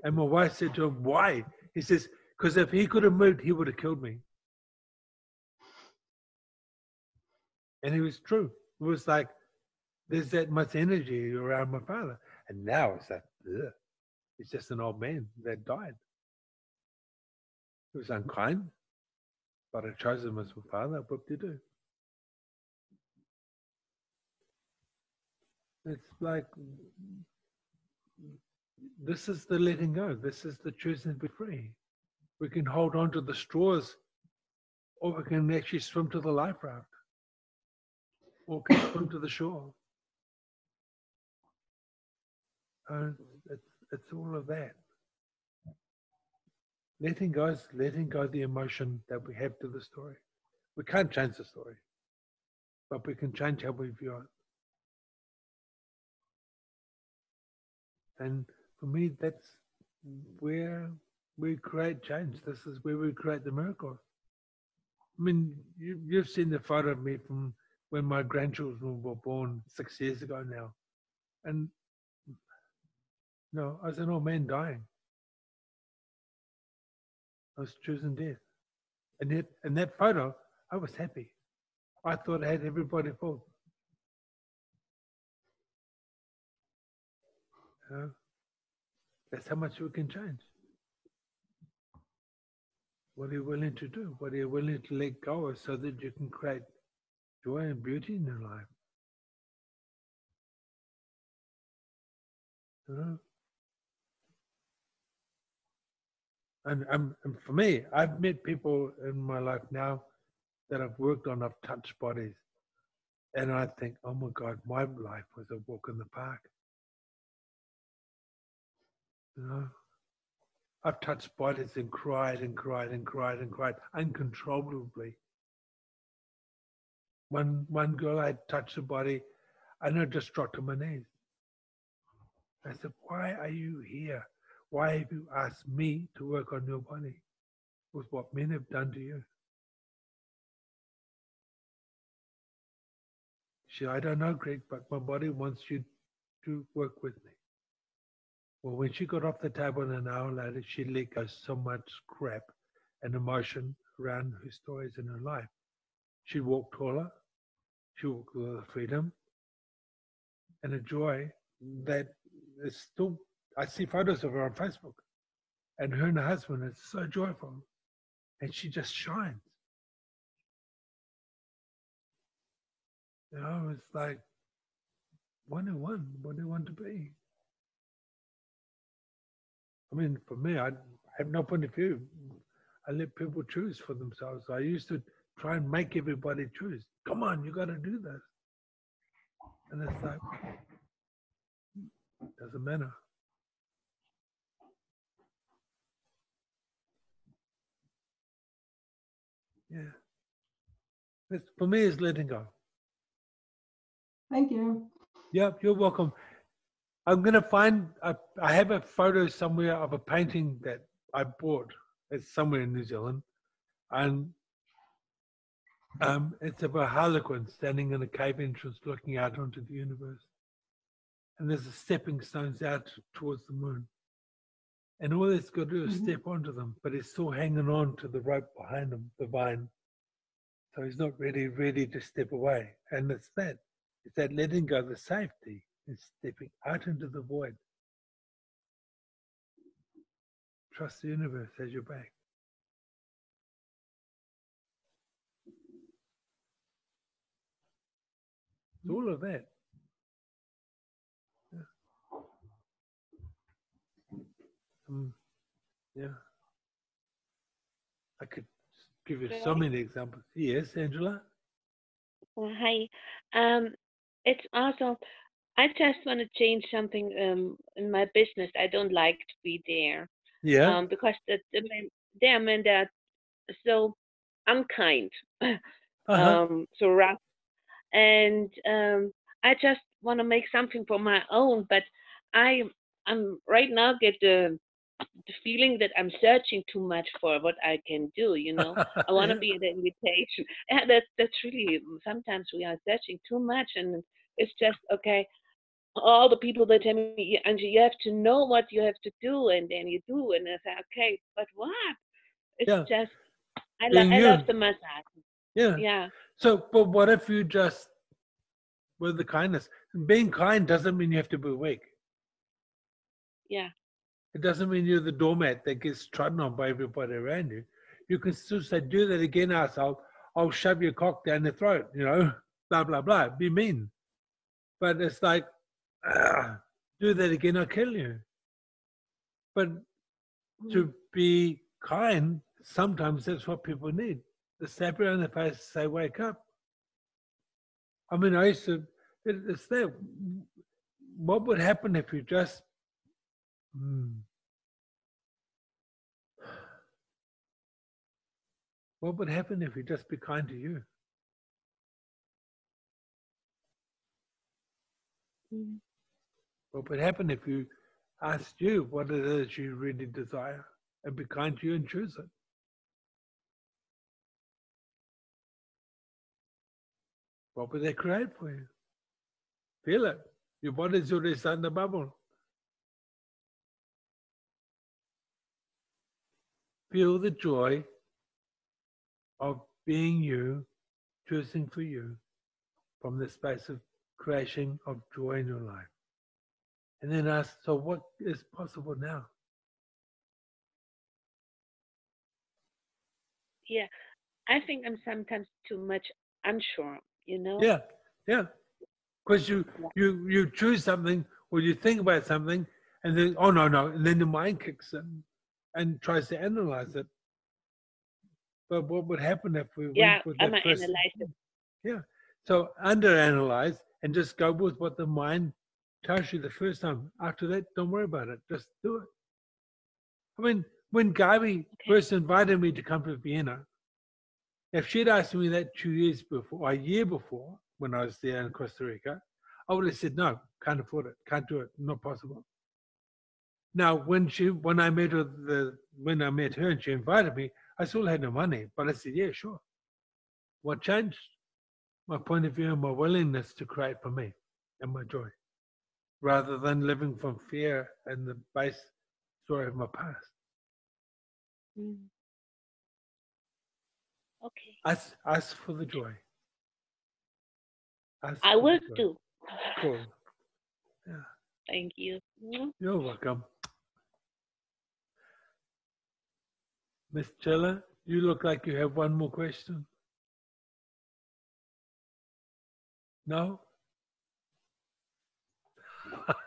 And my wife said to him, "Why?" He says, "Because if he could have moved, he would have killed me." And it was true. It was like, there's that much energy around my father. And now it's like, ugh. He's just an old man that died. He was unkind, but I chose him as my father. What to do? It's like, this is the letting go. This is the choosing to be free. We can hold on to the straws, or we can actually swim to the life raft, or can swim to the shore. It's all of that. Letting go is letting go the emotion that we have to the story. We can't change the story, but we can change how we view it. And for me, that's where we create change. This is where we create the miracle. I mean, you've seen the photo of me from when my grandchildren were born 6 years ago now. And no, I was an old man dying. I was choosing death. And yet, in that photo, I was happy. I thought I had everybody fooled. You know? That's how much we can change. What are you willing to do? What are you willing to let go of so that you can create joy and beauty in your life? You know? And for me, I've met people in my life now that I've worked on, I've touched bodies. And I think, oh my God, my life was a walk in the park. You know? I've touched bodies and cried and cried and cried and cried uncontrollably. One girl, I touched her body and I just dropped to my knees. I said, "Why are you here? Why have you asked me to work on your body with what men have done to you?" She said, I don't know, Greg, but my body wants you to work with me. Well, when she got off the table an hour later, she let go so much crap and emotion around her stories in her life. She walked taller. She walked with a freedom and a joy that is still, I see photos of her on Facebook. And her and her husband is so joyful. And she just shines. You know, it's like, what do you want? What do you want to be? I mean, for me, I have no point of view. I let people choose for themselves. I used to try and make everybody choose. Come on, you got to do this. And it's like, doesn't matter. Yeah. It's, for me, it's letting go. Thank you. Yep, you're welcome. I'm going to find, I have a photo somewhere of a painting that I bought. It's somewhere in New Zealand. And it's of a harlequin standing in a cave entrance looking out onto the universe. And there's a stepping stones out towards the moon. And all it's got to do is step onto them, but he's still hanging on to the rope behind him, the vine. So he's not really ready to step away. And it's that letting go, the safety, is stepping out into the void. Trust the universe as your back. It's all of that. Yeah. I could give you so many examples. Yes, Angela? Hi. It's also, I just want to change something in my business. I don't like to be there. Yeah. Because there are men that are so unkind, so rough. And I just want to make something for my own, but I'm right now get the feeling that I'm searching too much for what I can do. You know, I want to be an invitation. Yeah, that's really, sometimes we are searching too much, and it's just okay. All the people that tell me, Angie, you have to know what you have to do, and then you do, and I say, okay, but what? It's just I love the massage. Yeah. Yeah. So, but what if you just, with the kindness, being kind doesn't mean you have to be weak. Yeah. It doesn't mean you're the doormat that gets trodden on by everybody around you. You can still say, do that again, asshole. I'll shove your cock down the throat, you know, blah, blah, blah. Be mean. But it's like, do that again, I'll kill you. But to be kind, sometimes that's what people need. The slap around the face to say, wake up. I mean, I used to, it's there. What would happen if you just, what would happen if you just be kind to you? What would happen if you asked you what it is you really desire and be kind to you and choose it? What would they create for you? Feel it. Your body's already starting to bubble. Feel the joy of being you, choosing for you from the space of creation of joy in your life. And then ask, so what is possible now? Yeah. I think I'm sometimes too much unsure, you know? Yeah, yeah. Because you choose something or you think about something and then, oh, no. And then the mind kicks in and tries to analyze it. But what would happen if we went with that first? Analyze it. Yeah. So underanalyze and just go with what the mind tells you the first time. After that, don't worry about it. Just do it. I mean, when Gabi first invited me to come to Vienna, if she'd asked me that 2 years before, a year before, when I was there in Costa Rica, I would have said, no, can't afford it, can't do it, not possible. Now, when I met her and she invited me, I still had no money, but I said, yeah, sure. What changed? my point of view and my willingness to create for me and my joy, rather than living from fear and the base story of my past. Mm. Okay. Ask for the joy. I will do. Cool. Yeah. Thank you. You're welcome. Miss Chilla, you look like you have one more question. No?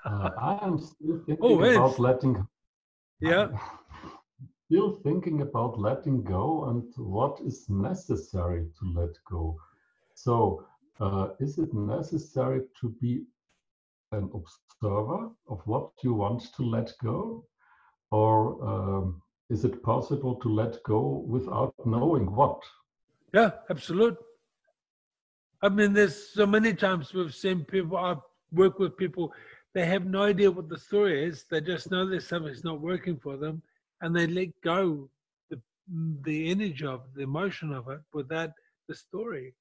I am still thinking about letting. Yeah. Still thinking about letting go and what is necessary to let go. So, is it necessary to be an observer of what you want to let go, or is it possible to let go without knowing what? Yeah, absolutely. I mean, there's so many times we've seen people, I've worked with people, they have no idea what the story is. They just know that something's not working for them, and they let go the energy of it, the emotion of it, without the story.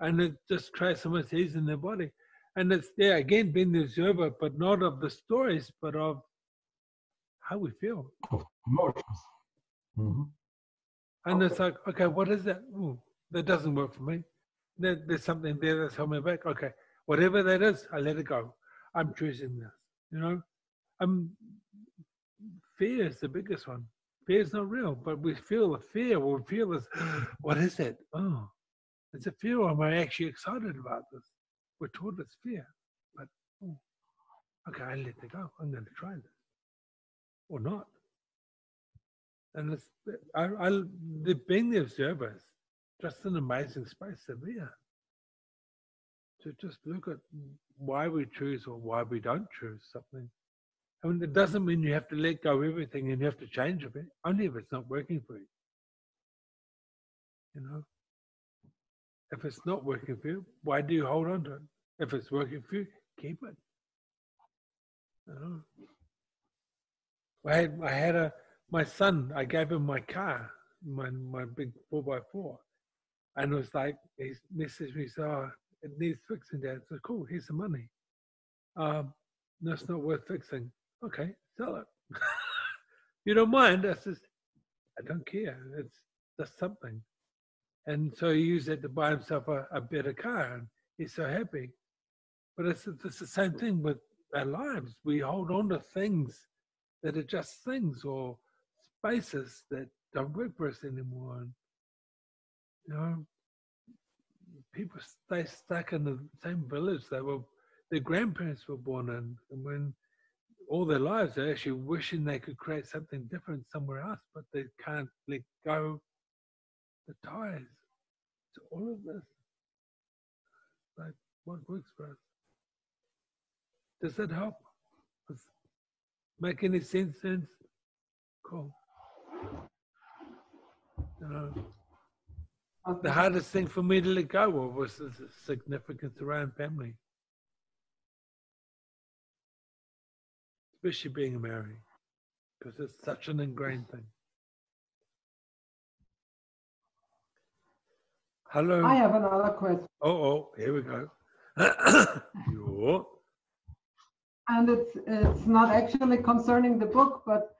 And it just creates so much ease in their body. And it's, yeah, again, being the observer, but not of the stories, but of how we feel. Of emotions. Mm-hmm. And it's like, okay, what is that? Ooh, that doesn't work for me. There's something there that's holding me back. Okay, whatever that is, I let it go. I'm choosing this. You know, fear is the biggest one. Fear is not real, but we feel the fear. We feel this. What is it? Oh, it's a fear. Or am I actually excited about this? We're taught it's fear, but okay, I let it go. I'm going to try this, or not. And it's being the observers, just an amazing space to be in. To just look at why we choose or why we don't choose something. I mean, it doesn't mean you have to let go of everything and you have to change it, only if it's not working for you. You know? If it's not working for you, why do you hold on to it? If it's working for you, keep it. You know? I had my son, I gave him my car, my big 4x4. And it was like, he messaged me, said, oh, it needs fixing, Dad. So cool, here's the money. No, it's not worth fixing. Okay, sell it. You don't mind? I says, I don't care. It's just something. And so he used it to buy himself a better car, and he's so happy. But it's the same thing with our lives. We hold on to things that are just things or spaces that don't work for us anymore. And, you know, people stay stuck in the same village their grandparents were born in, and when all their lives they're actually wishing they could create something different somewhere else, but they can't let go the ties to all of this. Like, what works for us? Does that help? Does it make any sense? Cool. You know, the hardest thing for me to let go of was the significance around family. Especially being a Maori, because it's such an ingrained thing. Hello. I have another question. Oh, here we go. And it's not actually concerning the book, but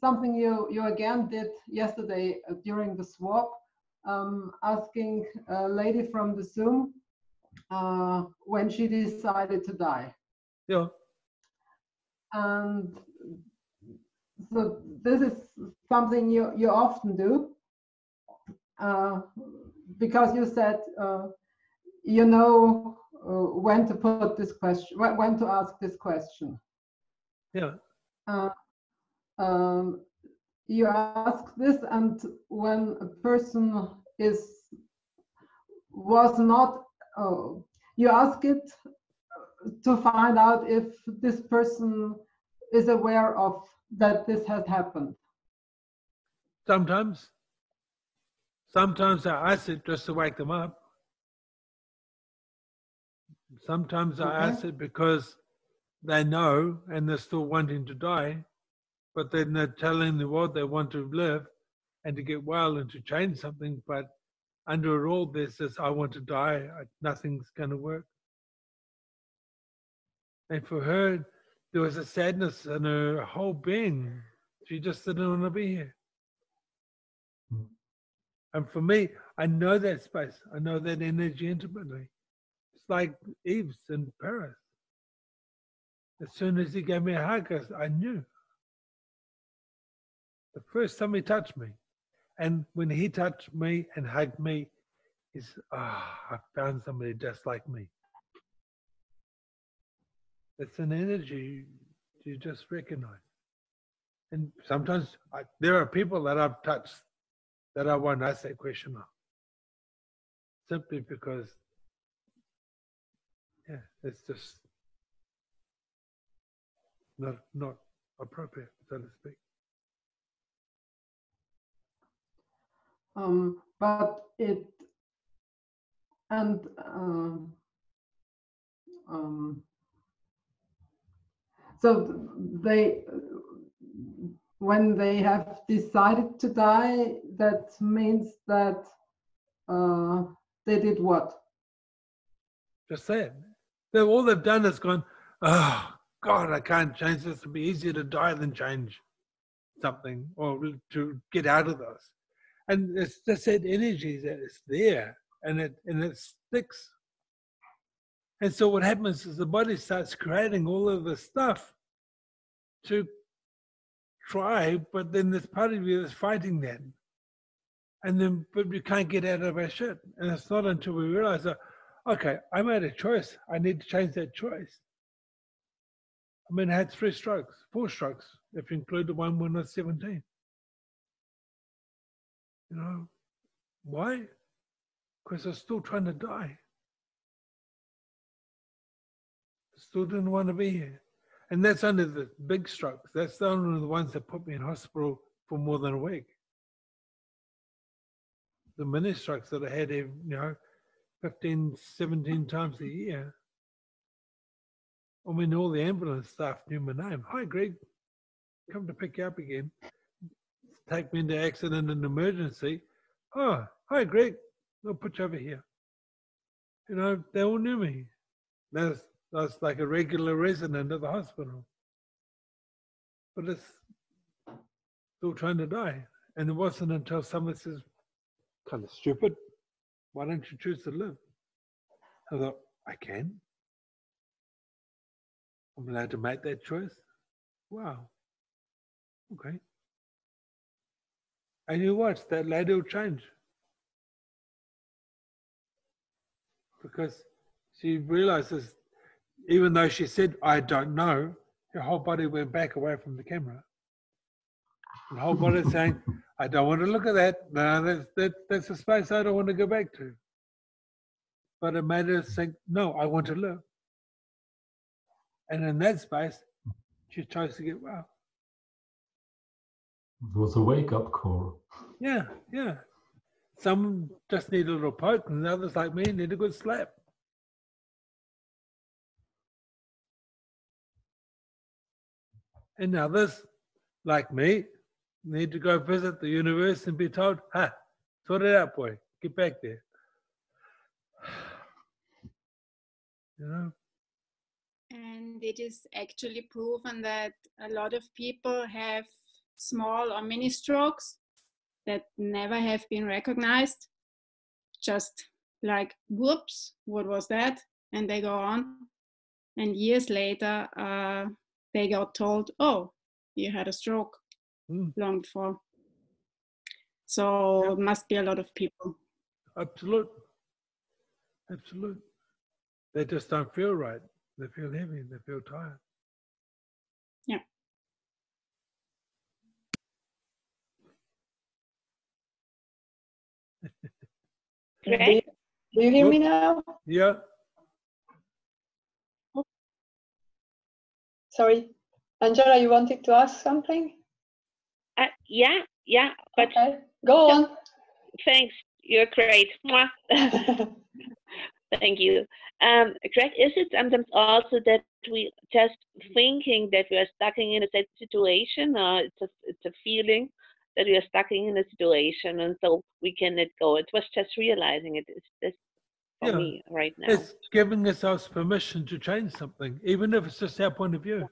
something you again did yesterday during the swap, asking a lady from the Zoom when she decided to die. Yeah. And so this is something you often do, because you said you know when to put this question, when to ask this question. Yeah. You ask this, and when a person was not, you ask it to find out if this person is aware of that this has happened. Sometimes I ask it just to wake them up. Sometimes I ask it because they know and they're still wanting to die, but then they're telling the world they want to live and to get well and to change something, but under it all, there's this, I want to die, nothing's going to work. And for her, there was a sadness in her whole being. She just didn't want to be here. And for me, I know that space. I know that energy intimately. It's like Eve's in Paris. As soon as he gave me a hug, I knew. The first time he touched me. And when he touched me and hugged me, I found somebody just like me. It's an energy you just recognize. And sometimes there are people that I've touched that I won't ask that question of. Simply because, yeah, it's just not appropriate, so to speak. But so they, when they have decided to die, that means that they did what? Just say it. All they've done is gone, oh, God, I can't change this. It'd be easier to die than change something or to get out of this. And it's just that energy that is there and it sticks. And so what happens is the body starts creating all of this stuff to try, but then there's part of you that's fighting that. And then, but we can't get out of our shit. And it's not until we realize that, okay, I made a choice. I need to change that choice. I mean, I had 4 strokes, if you include the one when I was 17. You know, why? Because I was still trying to die. Still didn't want to be here. And that's only the big strokes. That's only the ones that put me in hospital for more than a week. The mini strokes that I had, 15, 17 times a year. I mean, all the ambulance staff knew my name. Hi, Greg. Come to pick you up again. Take me into accident and emergency. Oh, hi, Greg. I'll put you over here. You know, they all knew me. I was like a regular resident of the hospital. But it's still trying to die. And it wasn't until someone says, kind of stupid, why don't you choose to live? I thought, I can. I'm allowed to make that choice. Wow. Okay. And you watch, that lady will change. Because she realizes, even though she said, I don't know, her whole body went back away from the camera. The whole body saying, I don't want to look at that. No, that's a space I don't want to go back to. But it made her think, no, I want to live. And in that space, she chose to get well. It was a wake-up call. Yeah. Some just need a little poke, and others like me need a good slap. And others, like me, need to go visit the universe and be told, sort it out, boy. Get back there. You know? And it is actually proven that a lot of people have small or mini strokes that never have been recognized. Just like, whoops, what was that? And they go on. And years later, they got told, oh, you had a stroke long before. So it must be a lot of people. Absolute. They just don't feel right. They feel heavy. They feel tired. Yeah. Do you hear me now? Yeah. Sorry. Angela, you wanted to ask something? Yeah, but okay. Go on. Thanks. You're great. Thank you. Greg, is it sometimes also that we just thinking that we are stuck in a sad situation, or it's a feeling, that we are stuck in a situation, and so we can let go. It was just realizing it. It's just for me right now. It's giving ourselves permission to change something, even if it's just our point of view.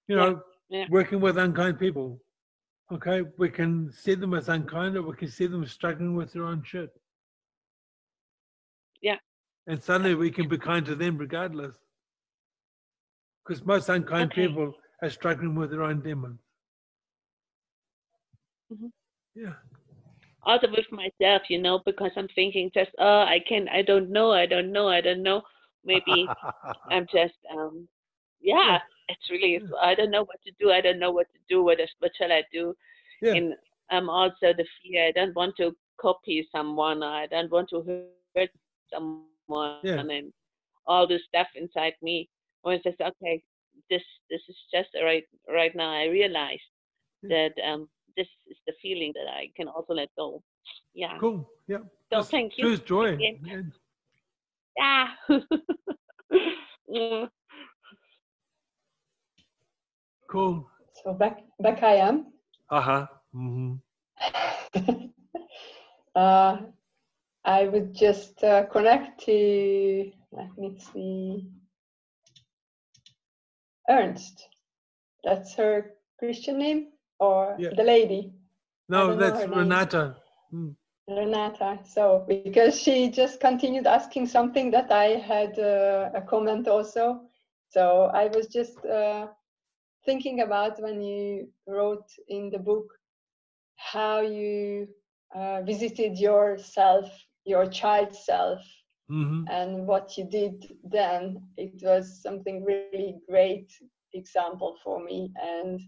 You know, working with unkind people. Okay, we can see them as unkind, or we can see them struggling with their own shit. Yeah. And suddenly we can be kind to them regardless. Because most unkind people are struggling with their own demons. Mm-hmm. Yeah. Also with myself, you know, because I'm thinking just, I don't know. Maybe I'm just, it's really, I don't know what to do. What shall I do? Yeah. And also the fear, I don't want to copy someone. I don't want to hurt someone. And all this stuff inside me. I was just, okay, this is just right now. I realized that this is the feeling that I can also let go. Yeah. Cool. Yeah. So just thank you. Choose joy. Again. Yeah. Yeah. Cool. So back I am. Mm-hmm. I would just connect to, let me see, Ernst. That's her Christian name, or the lady? No, that's Renata. Renata. So because she just continued asking something that I had a comment also. So I was just thinking about when you wrote in the book how you visited yourself, your child self, and what you did then. It was something really great example for me, and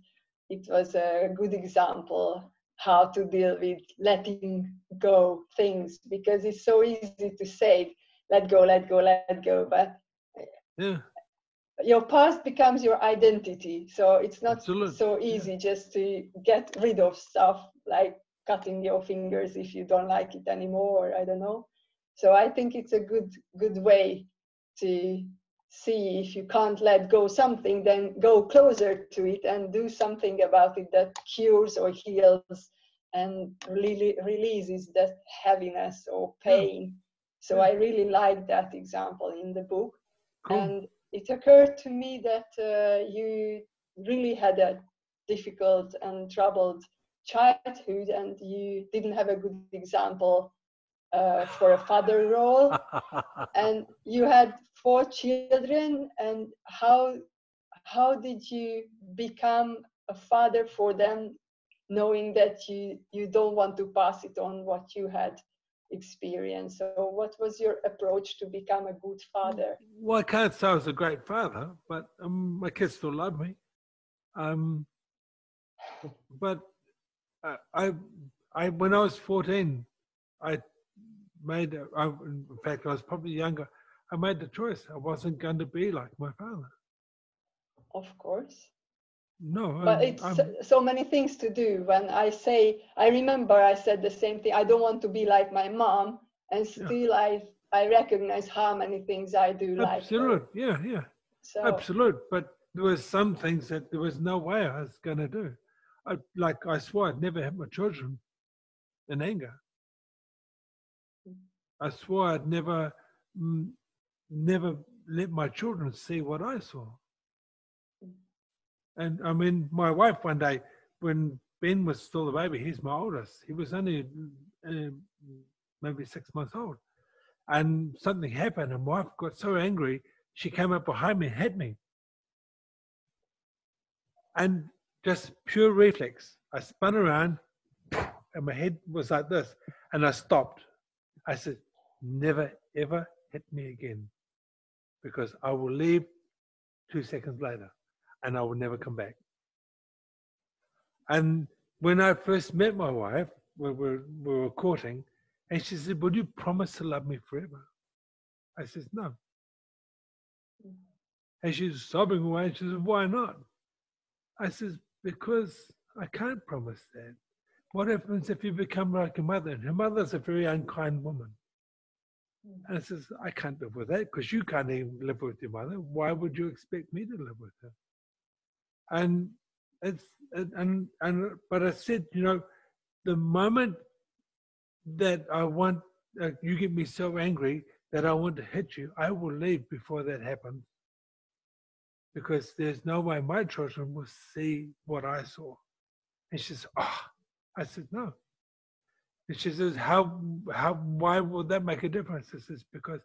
it was a good example how to deal with letting go things, because it's so easy to say let go, but your past becomes your identity, so it's not so easy just to get rid of stuff, like cutting your fingers if you don't like it anymore, I don't know. So I think it's a good way to see if you can't let go something, then go closer to it and do something about it that cures or heals and really releases that heaviness or pain. So I really like that example in the book. And it occurred to me that you really had a difficult and troubled childhood, and you didn't have a good example for a father role. And you had 4 children, and how did you become a father for them, knowing that you don't want to pass it on what you had experienced? So what was your approach to become a good father? Well, I can't say I was a great father, but my kids still love me. But I when I was 14, I made, in fact, I was probably younger, I made the choice. I wasn't going to be like my father. Of course. No. But it's so many things to do. When I remember I said the same thing. I don't want to be like my mom, and still I recognize how many things I do like her. Yeah. So, absolute. But there was some things that there was no way I was going to do. I swore I'd never hit my children in anger. I swore I'd never let my children see what I saw. And I mean, my wife one day, when Ben was still a baby, he's my oldest. He was only maybe 6 months old. And something happened, and my wife got so angry, she came up behind me and hit me. And just pure reflex, I spun around, and my head was like this, and I stopped. I said, never, ever hit me again, because I will leave 2 seconds later, and I will never come back. And when I first met my wife, we were courting, and she said, "Will you promise to love me forever?" I said, "No." And she's sobbing away, and she said, "Why not?" I said, "Because I can't promise that. What happens if you become like your mother?" And her mother's a very unkind woman. And I says, "I can't live with that, because you can't even live with your mother. Why would you expect me to live with her?" And But I said, you know, the moment that I want, you get me so angry that I want to hit you, I will leave before that happens. Because there's no way my children will see what I saw. And she says, oh, I said, no. And she says, why will that make a difference? This is because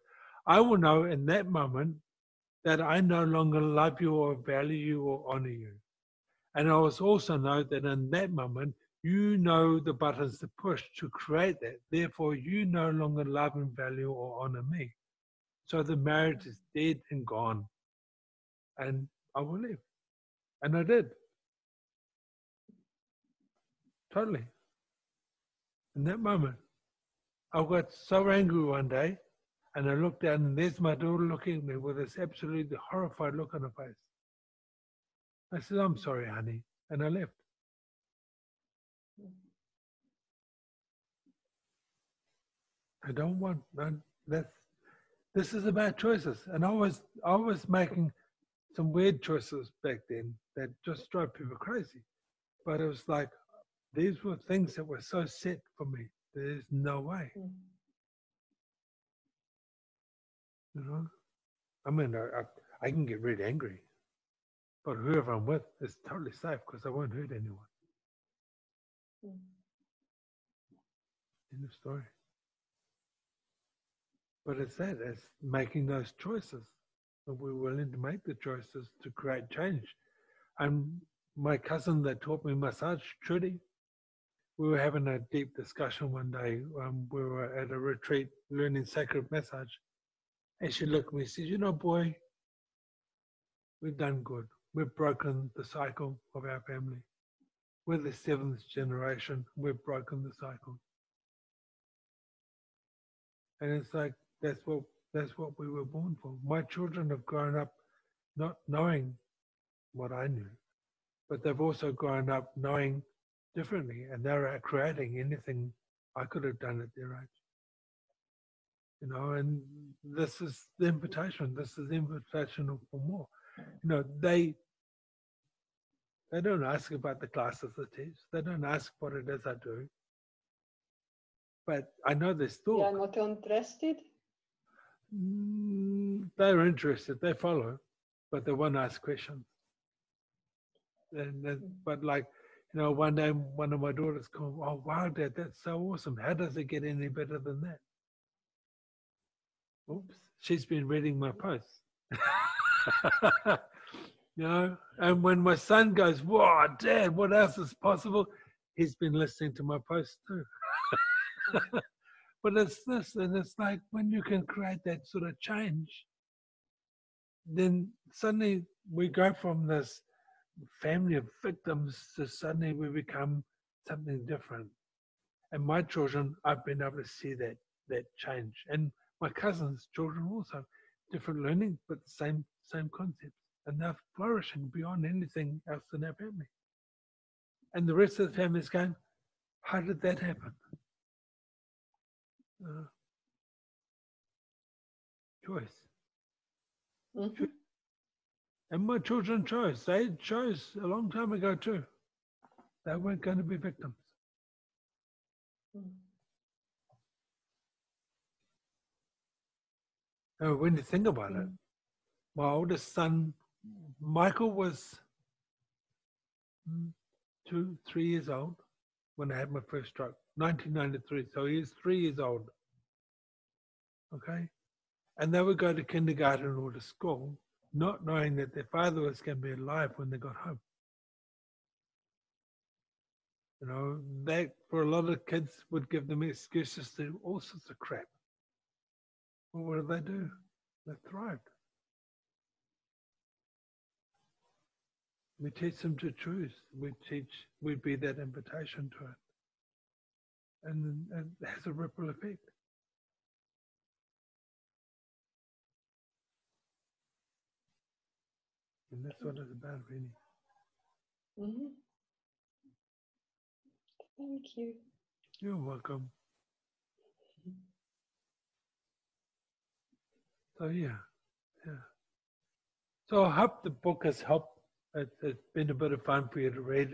I will know in that moment that I no longer love you or value you or honor you. And I also know that in that moment, you know the buttons to push to create that. Therefore, you no longer love and value or honor me. So the marriage is dead and gone. And I will leave. And I did. Totally. In that moment, I got so angry one day, and I looked down, and there's my daughter looking at me with this absolutely horrified look on her face. I said, I'm sorry, honey. And I left. I don't want that. This is about choices. And I was making some weird choices back then that just drove people crazy. But it was like, these were things that were so set for me. There's no way. You know? I mean, I can get really angry. But whoever I'm with is totally safe because I won't hurt anyone. End of story. But it's making those choices. And we're willing to make the choices to create change. And my cousin that taught me massage, Trudy, we were having a deep discussion one day. We were at a retreat learning sacred massage. And she looked at me and said, you know, boy, we've done good. We've broken the cycle of our family. We're the 7th generation. We've broken the cycle. And it's like, that's what we were born for. My children have grown up not knowing what I knew, but they've also grown up knowing differently, and they're creating anything I could have done at their age. You know, and this is the invitation. This is the invitation for more. You know, they don't ask about the classes I teach. They don't ask what it is I do. But I know there's thought. They are not interested? They're interested. They follow, but they won't ask questions. But like, you know, one day one of my daughters called, oh, wow, Dad, that's so awesome. How does it get any better than that? Oops, she's been reading my posts. You know, and when my son goes, wow, Dad, what else is possible? He's been listening to my posts too. But it's this, and it's like when you can create that sort of change, then suddenly we go from this family of victims to suddenly we become something different. And my children, I've been able to see that change. And my cousins' children also, different learning, but the same concepts. And they're flourishing beyond anything else in our family. And the rest of the family is going, how did that happen? Choice. Mm-hmm. And my children chose. They chose a long time ago too. They weren't going to be victims. And when you think about it, my oldest son, Michael, was 3 years old when I had my first stroke, 1993. So he was 3 years old. Okay? And they would go to kindergarten or to school, not knowing that their father was going to be alive when they got home. You know, that for a lot of kids would give them excuses to do all sorts of crap. Well, what do? They thrived. We teach them to choose. We be that invitation to it. And it has a ripple effect. And that's what it's about, really. Mm-hmm. Thank you. You're welcome. So yeah. So I hope the book has helped It's been a bit of fun for you to read.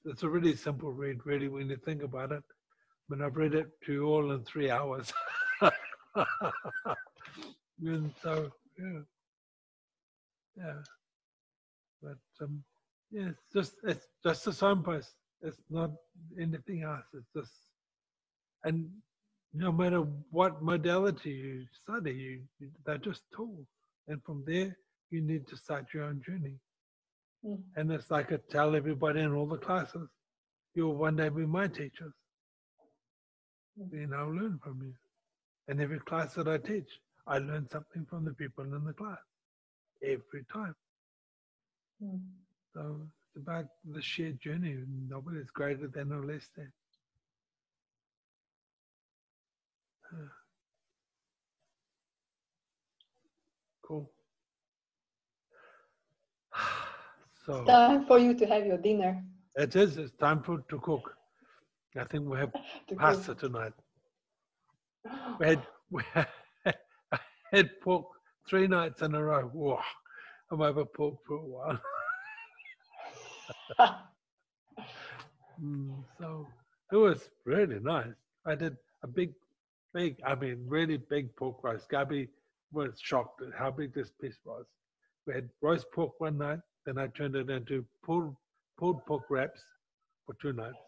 It's a really simple read, really, when you think about it. But I've read it to you all in 3 hours. And so, yeah. But yeah, it's just a signpost. It's not anything else. It's just, and no matter what modality you study, they're just tools. And from there, you need to start your own journey. Mm. And it's like I tell everybody in all the classes, you'll one day be my teachers. And I'll learn from you. And every class that I teach, I learn something from the people in the class. Every time. Mm. So it's about the shared journey. Nobody's greater than or less than. Cool. So Time for you to have your dinner. it is. It's time to cook. I think we have To pasta cook. tonight. We had pork 3 nights in a row. Whoa, I'm over pork for a while. So it was really nice. I did a really big pork roast. Gabby was shocked at how big this piece was. We had roast pork one night, then I turned it into pulled pork wraps for 2 nights.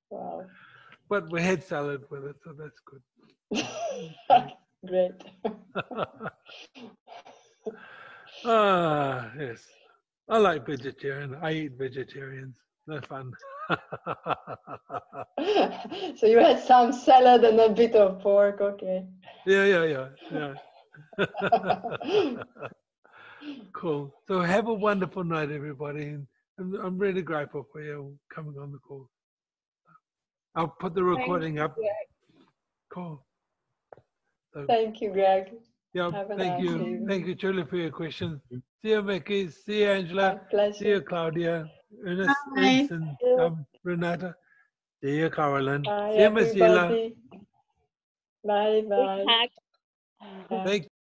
Wow. But we had salad with it, so that's good. Great. Yes. I like vegetarian. I eat vegetarians. They're fun. So you had some salad and a bit of pork, okay. Yeah. Cool. So have a wonderful night, everybody. And I'm really grateful for you coming on the call. I'll put the recording up. Cool. So, Thank you, Greg. yeah, Have a thank nice you. evening. Thank you, Julie, for your questions. See you, Mickey. See you, Angela. My pleasure. See you, Claudia. Ernest, Bye. and Renata. See you, Carolyn. Bye, See you, Miss Yela. everybody. Bye, bye. Big hug. Bye. Thank